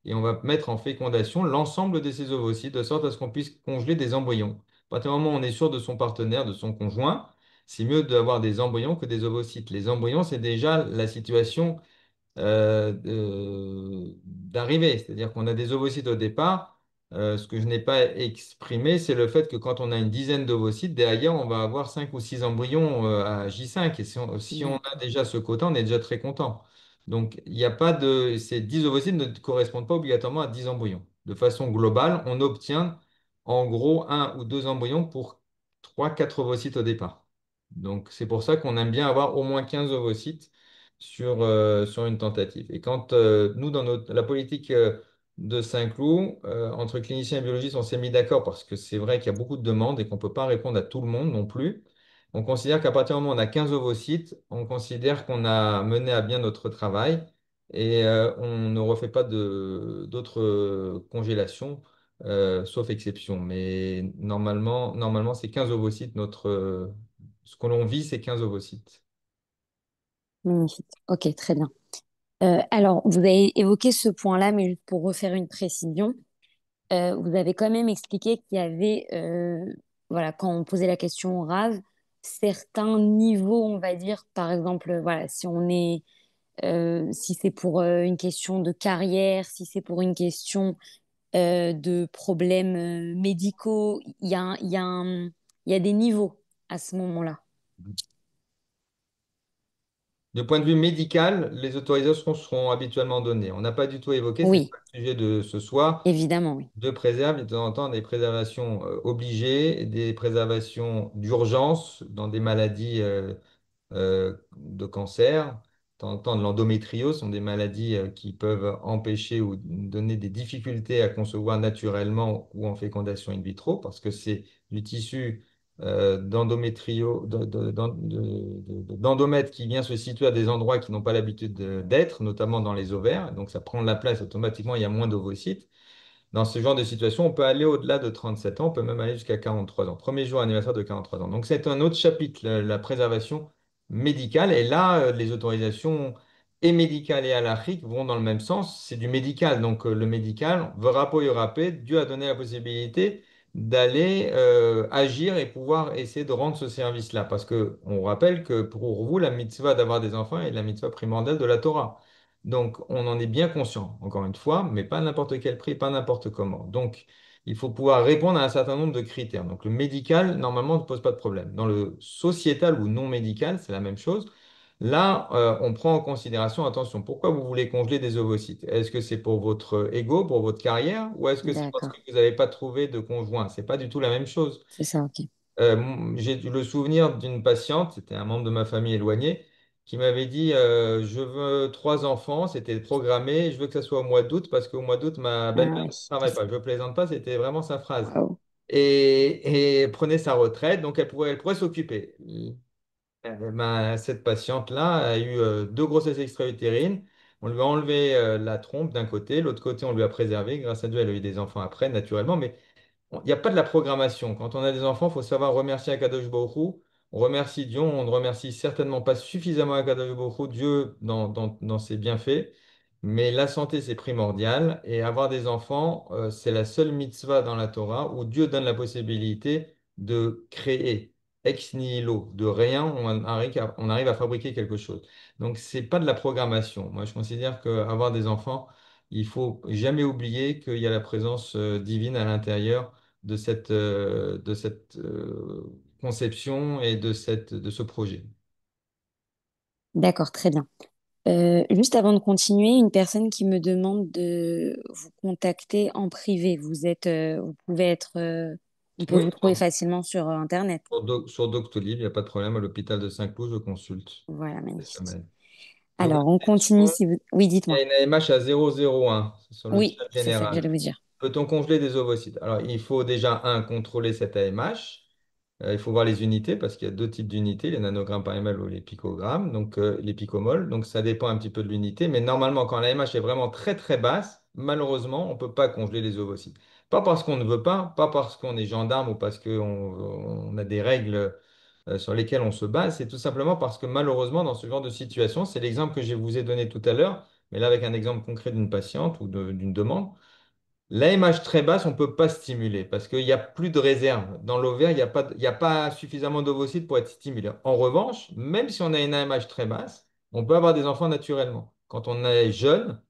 et on va mettre en fécondation l'ensemble de ces ovocytes de sorte à ce qu'on puisse congeler des embryons. À partir du moment où on est sûr de son partenaire, de son conjoint, c'est mieux d'avoir des embryons que des ovocytes. Les embryons, c'est déjà la situation d'arrivée, c'est-à-dire qu'on a des ovocytes au départ. Ce que je n'ai pas exprimé, c'est le fait que quand on a une dizaine d'ovocytes, derrière, on va avoir 5 ou 6 embryons à J5. Et si on a D'accord. déjà ce quota, on est déjà très content. Donc, il n'y a pas de. Ces 10 ovocytes ne correspondent pas obligatoirement à 10 embryons. De façon globale, on obtient en gros un ou deux embryons pour 3, 4 ovocytes au départ. Donc, c'est pour ça qu'on aime bien avoir au moins 15 ovocytes sur une tentative. Et quand nous, dans la politique de Saint-Cloud, entre cliniciens et biologistes, on s'est mis d'accord parce que c'est vrai qu'il y a beaucoup de demandes et qu'on ne peut pas répondre à tout le monde non plus. On considère qu'à partir du moment où on a 15 ovocytes, on considère qu'on a mené à bien notre travail et on ne refait pas d'autres congélations, sauf exception. Mais normalement c'est 15 ovocytes ce que l'on vit, c'est 15 ovocytes. Magnifique. Ok, très bien. Alors, vous avez évoqué ce point-là, mais juste pour refaire une précision, vous avez quand même expliqué qu'il y avait, voilà, quand on posait la question au RAV, certains niveaux, on va dire, par exemple, voilà, si c'est pour une question de carrière, si c'est pour une question de problèmes médicaux, il y a des niveaux à ce moment-là. Du point de vue médical, les autorisations seront habituellement données. On n'a pas du tout évoqué, c'est Oui, pas le sujet de ce soir, évidemment, oui. de préserve de temps en temps des préservations obligées, des préservations d'urgence dans des maladies de cancer. De temps en temps, de l'endométriose sont des maladies qui peuvent empêcher ou donner des difficultés à concevoir naturellement ou en fécondation in vitro parce que c'est du tissu d'endomètre qui vient se situer à des endroits qui n'ont pas l'habitude d'être, notamment dans les ovaires. Donc ça prend de la place automatiquement, il y a moins d'ovocytes. Dans ce genre de situation, on peut aller au-delà de 37 ans, on peut même aller jusqu'à 43 ans. Premier jour anniversaire de 43 ans. Donc c'est un autre chapitre, la préservation médicale. Et là, les autorisations et médicales et alariques vont dans le même sens. C'est du médical. Donc le médical, Verapo Yorapé, Dieu a donné la possibilité d'aller agir et pouvoir essayer de rendre ce service-là. Parce que on rappelle que pour vous, la mitzvah d'avoir des enfants est la mitzvah primordiale de la Torah. Donc, on en est bien conscient, encore une fois, mais pas à n'importe quel prix, pas n'importe comment. Donc, il faut pouvoir répondre à un certain nombre de critères. Donc, le médical, normalement, ne pose pas de problème. Dans le sociétal ou non médical, c'est la même chose. Là, on prend en considération, attention, pourquoi vous voulez congeler des ovocytes? Est-ce que c'est pour votre ego, pour votre carrière, ou est-ce que c'est parce que D'accord, vous n'avez pas trouvé de conjoint? C'est pas du tout la même chose. c'est ça, ok. J'ai le souvenir d'une patiente, c'était un membre de ma famille éloigné, qui m'avait dit je veux 3 enfants, c'était programmé, je veux que ça soit au mois d'août parce qu'au mois d'août, ma Ah belle-mère oui, ne travaille pas. Je ne plaisante pas, c'était vraiment sa phrase. waouh, Et prenait sa retraite, donc elle pourrait s'occuper. Cette patiente-là a eu 2 grossesses extra-utérines. On lui a enlevé la trompe d'un côté, l'autre côté, on lui a préservé. Grâce à Dieu, elle a eu des enfants après, naturellement. Mais il n'y a pas de la programmation. Quand on a des enfants, il faut savoir remercier Akadosh Baruch Hu. On remercie Dieu, on ne remercie certainement pas suffisamment Akadosh Baruch Hu, Dieu dans ses bienfaits. Mais la santé, c'est primordial. Et avoir des enfants, c'est la seule mitzvah dans la Torah où Dieu donne la possibilité de créer. Ex nihilo, de rien, on arrive à fabriquer quelque chose. Donc, c'est pas de la programmation. Moi, je considère qu'avoir des enfants, il faut jamais oublier qu'il y a la présence divine à l'intérieur de cette conception et de ce projet. d'accord, très bien. Juste avant de continuer, une personne qui me demande de vous contacter en privé. Vous pouvez être, on peut Oui, vous trouver facilement sur Internet. sur Doctolib, il n'y a pas de problème. À l'hôpital de Saint-Cloud, je consulte Voilà, ces magnifique. semaines. Donc, Alors, votre on continue question, si vous... Oui, il y a dites-moi. une AMH à 0,01, c'est sur le Oui, chat c'est ça que général. j'allais vous dire. Peut-on congeler des ovocytes? Alors, il faut déjà, contrôler cette AMH. Il faut voir les unités parce qu'il y a 2 types d'unités, les nanogrammes par ml ou les picogrammes, donc les picomoles. Donc, ça dépend un petit peu de l'unité. Mais normalement, quand la AMH est vraiment très très basse, malheureusement, on ne peut pas congeler les ovocytes. Pas parce qu'on ne veut pas parce qu'on est gendarme ou parce qu'on a des règles sur lesquelles on se base. C'est tout simplement parce que malheureusement, dans ce genre de situation, c'est l'exemple que je vous ai donné tout à l'heure, mais là avec un exemple concret d'une patiente ou d'une demande. L'AMH très basse, on ne peut pas stimuler parce qu'il n'y a plus de réserve. Dans l'ovaire, il y a pas suffisamment d'ovocytes pour être stimulé. En revanche, même si on a une AMH très basse, on peut avoir des enfants naturellement. Quand on est jeune,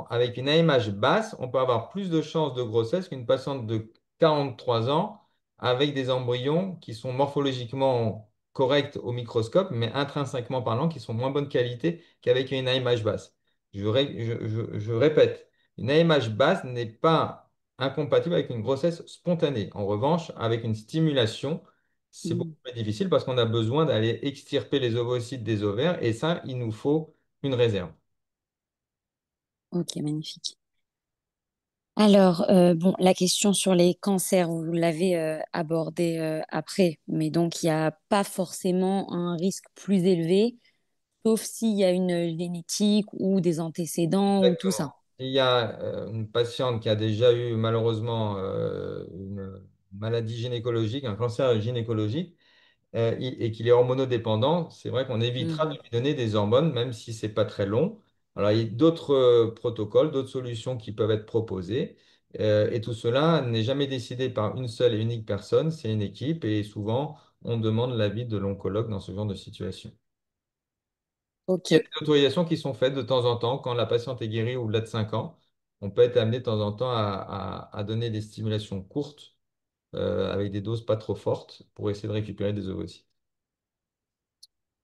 avec une AMH basse, on peut avoir plus de chances de grossesse qu'une patiente de 43 ans avec des embryons qui sont morphologiquement corrects au microscope, mais intrinsèquement parlant, qui sont moins bonne qualité qu'avec une AMH basse. Je répète, une AMH basse n'est pas incompatible avec une grossesse spontanée. En revanche, avec une stimulation, c'est beaucoup Mm. plus difficile parce qu'on a besoin d'aller extirper les ovocytes des ovaires et ça, il nous faut une réserve. Ok, magnifique. Alors, bon, la question sur les cancers, vous l'avez abordé après, mais donc il n'y a pas forcément un risque plus élevé, sauf s'il y a une génétique ou des antécédents ou tout ça. Exactement. Il y a une patiente qui a déjà eu malheureusement une maladie gynécologique, un cancer gynécologique, et qu'il est hormonodépendant, c'est vrai qu'on évitera de Mhm. lui donner des hormones, même si c'est pas très long. Alors, il y a d'autres protocoles, d'autres solutions qui peuvent être proposées. Et tout cela n'est jamais décidé par une seule et unique personne, c'est une équipe, et souvent, on demande l'avis de l'oncologue dans ce genre de situation. Ok, Il y a des autorisations qui sont faites de temps en temps quand la patiente est guérie au-delà de 5 ans. On peut être amené de temps en temps à donner des stimulations courtes avec des doses pas trop fortes pour essayer de récupérer des ovocytes.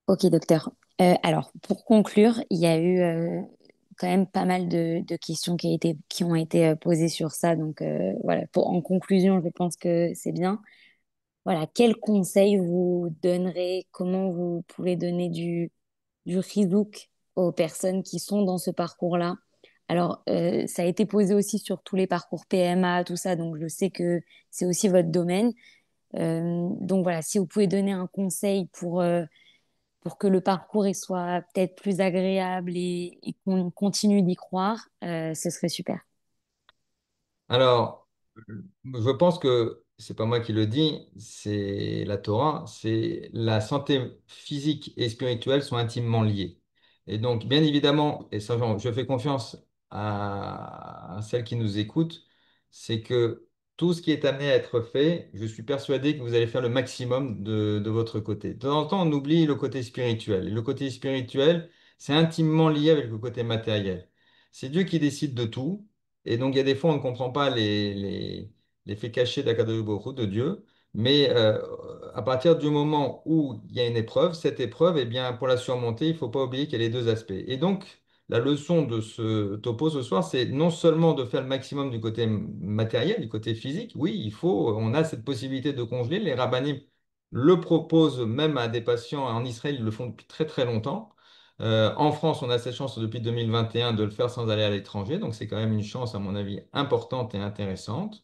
ok, docteur. Alors, pour conclure, il y a eu quand même pas mal de questions qui ont été posées sur ça. Donc, voilà, en conclusion, je pense que c'est bien. Voilà, quel conseil vous donnerez? Comment vous pouvez donner du rizouk aux personnes qui sont dans ce parcours-là? Alors, ça a été posé aussi sur tous les parcours PMA, tout ça, donc je sais que c'est aussi votre domaine. Donc voilà, si vous pouvez donner un conseil pour que le parcours il soit peut-être plus agréable et qu'on continue d'y croire, ce serait super. Alors, je pense que c'est pas moi qui le dis, c'est la Torah, c'est la santé physique et spirituelle sont intimement liées. Et donc, bien évidemment, et ça, je fais confiance à celles qui nous écoutent, c'est que tout ce qui est amené à être fait, je suis persuadé que vous allez faire le maximum de votre côté. De temps en temps, on oublie le côté spirituel. Et le côté spirituel, c'est intimement lié avec le côté matériel. C'est Dieu qui décide de tout. Et donc, il y a des fois, on ne comprend pas les faits cachés d'Akadosh Baruch Hu, de Dieu. Mais à partir du moment où il y a une épreuve, cette épreuve, eh bien, pour la surmonter, il ne faut pas oublier qu'il y a les deux aspects. Et donc, la leçon de ce topo ce soir, c'est non seulement de faire le maximum du côté matériel, du côté physique. Oui, on a cette possibilité de congeler. Les rabbinim le proposent même à des patients en Israël, ils le font depuis très très longtemps. En France, on a cette chance depuis 2021 de le faire sans aller à l'étranger, donc c'est quand même une chance, à mon avis, importante et intéressante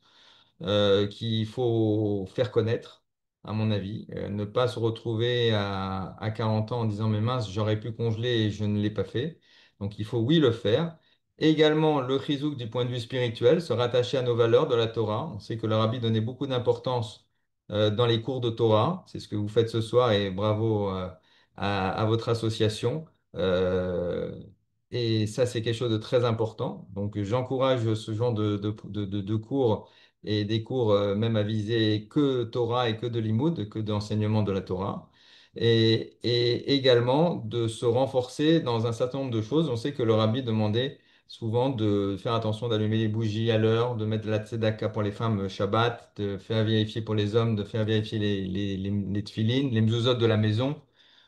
qu'il faut faire connaître, à mon avis. Ne pas se retrouver à 40 ans en disant, mais mince, j'aurais pu congeler et je ne l'ai pas fait. Donc il faut, oui, le faire. Également, le chizouk du point de vue spirituel, se rattacher à nos valeurs de la Torah. On sait que le rabbi donnait beaucoup d'importance dans les cours de Torah. C'est ce que vous faites ce soir et bravo à votre association. Euh, et ça, c'est quelque chose de très important. Donc, j'encourage ce genre de cours et des cours même à viser que Torah et que de Limoud, que d'enseignement de la Torah. Et également de se renforcer dans un certain nombre de choses. On sait que le rabbi demandait souvent de faire attention d'allumer les bougies à l'heure, de mettre de la tzedaka pour les femmes Shabbat, de faire vérifier pour les hommes, de faire vérifier les tefilines, les mezuzot de la maison,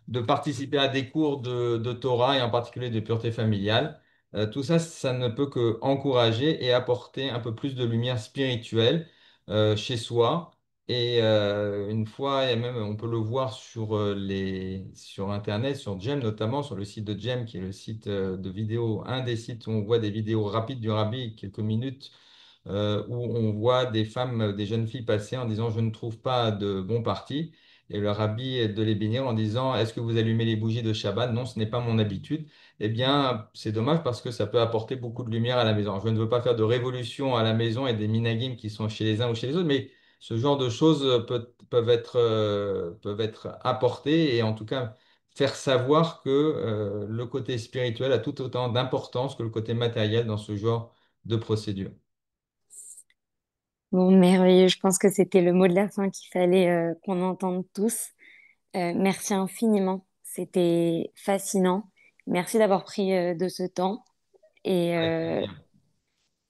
de participer à des cours de Torah et en particulier de pureté familiale. Tout ça, ça ne peut que encourager et apporter un peu plus de lumière spirituelle chez soi. Et une fois, et même on peut le voir sur Internet, sur Gem notamment, sur le site de Gem, qui est le site de vidéos, un des sites où on voit des vidéos rapides du rabbi, quelques minutes, où on voit des femmes, des jeunes filles passer en disant je ne trouve pas de bon parti. Et le rabbi de les bénir en disant est-ce que vous allumez les bougies de Shabbat? Non, ce n'est pas mon habitude. Eh bien, c'est dommage parce que ça peut apporter beaucoup de lumière à la maison. Je ne veux pas faire de révolution à la maison et des minagim qui sont chez les uns ou chez les autres, mais ce genre de choses peuvent être apportées et en tout cas faire savoir que le côté spirituel a tout autant d'importance que le côté matériel dans ce genre de procédure. Bon, merveilleux. Je pense que c'était le mot de la fin qu'il fallait qu'on entende tous. Merci infiniment. C'était fascinant. Merci d'avoir pris de ce temps. Et, Avec euh, plaisir.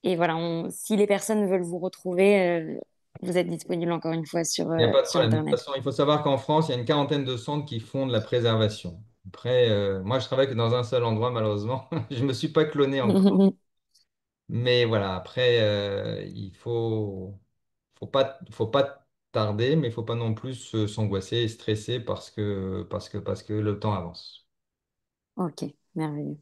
et voilà, si les personnes veulent vous retrouver, vous êtes disponible encore une fois Il n'y a pas de sur problème. De toute Internet. façon, il faut savoir qu'en France, il y a une quarantaine de centres qui font de la préservation. Après, moi, je travaille que dans un seul endroit, malheureusement. Je ne me suis pas cloné encore. Mais voilà, après, faut pas tarder, mais il ne faut pas non plus s'angoisser et stresser parce que le temps avance. Ok, merveilleux.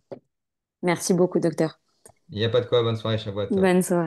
Merci beaucoup, docteur. Il n'y a pas de quoi, bonne soirée, Chabot. Bonne soirée.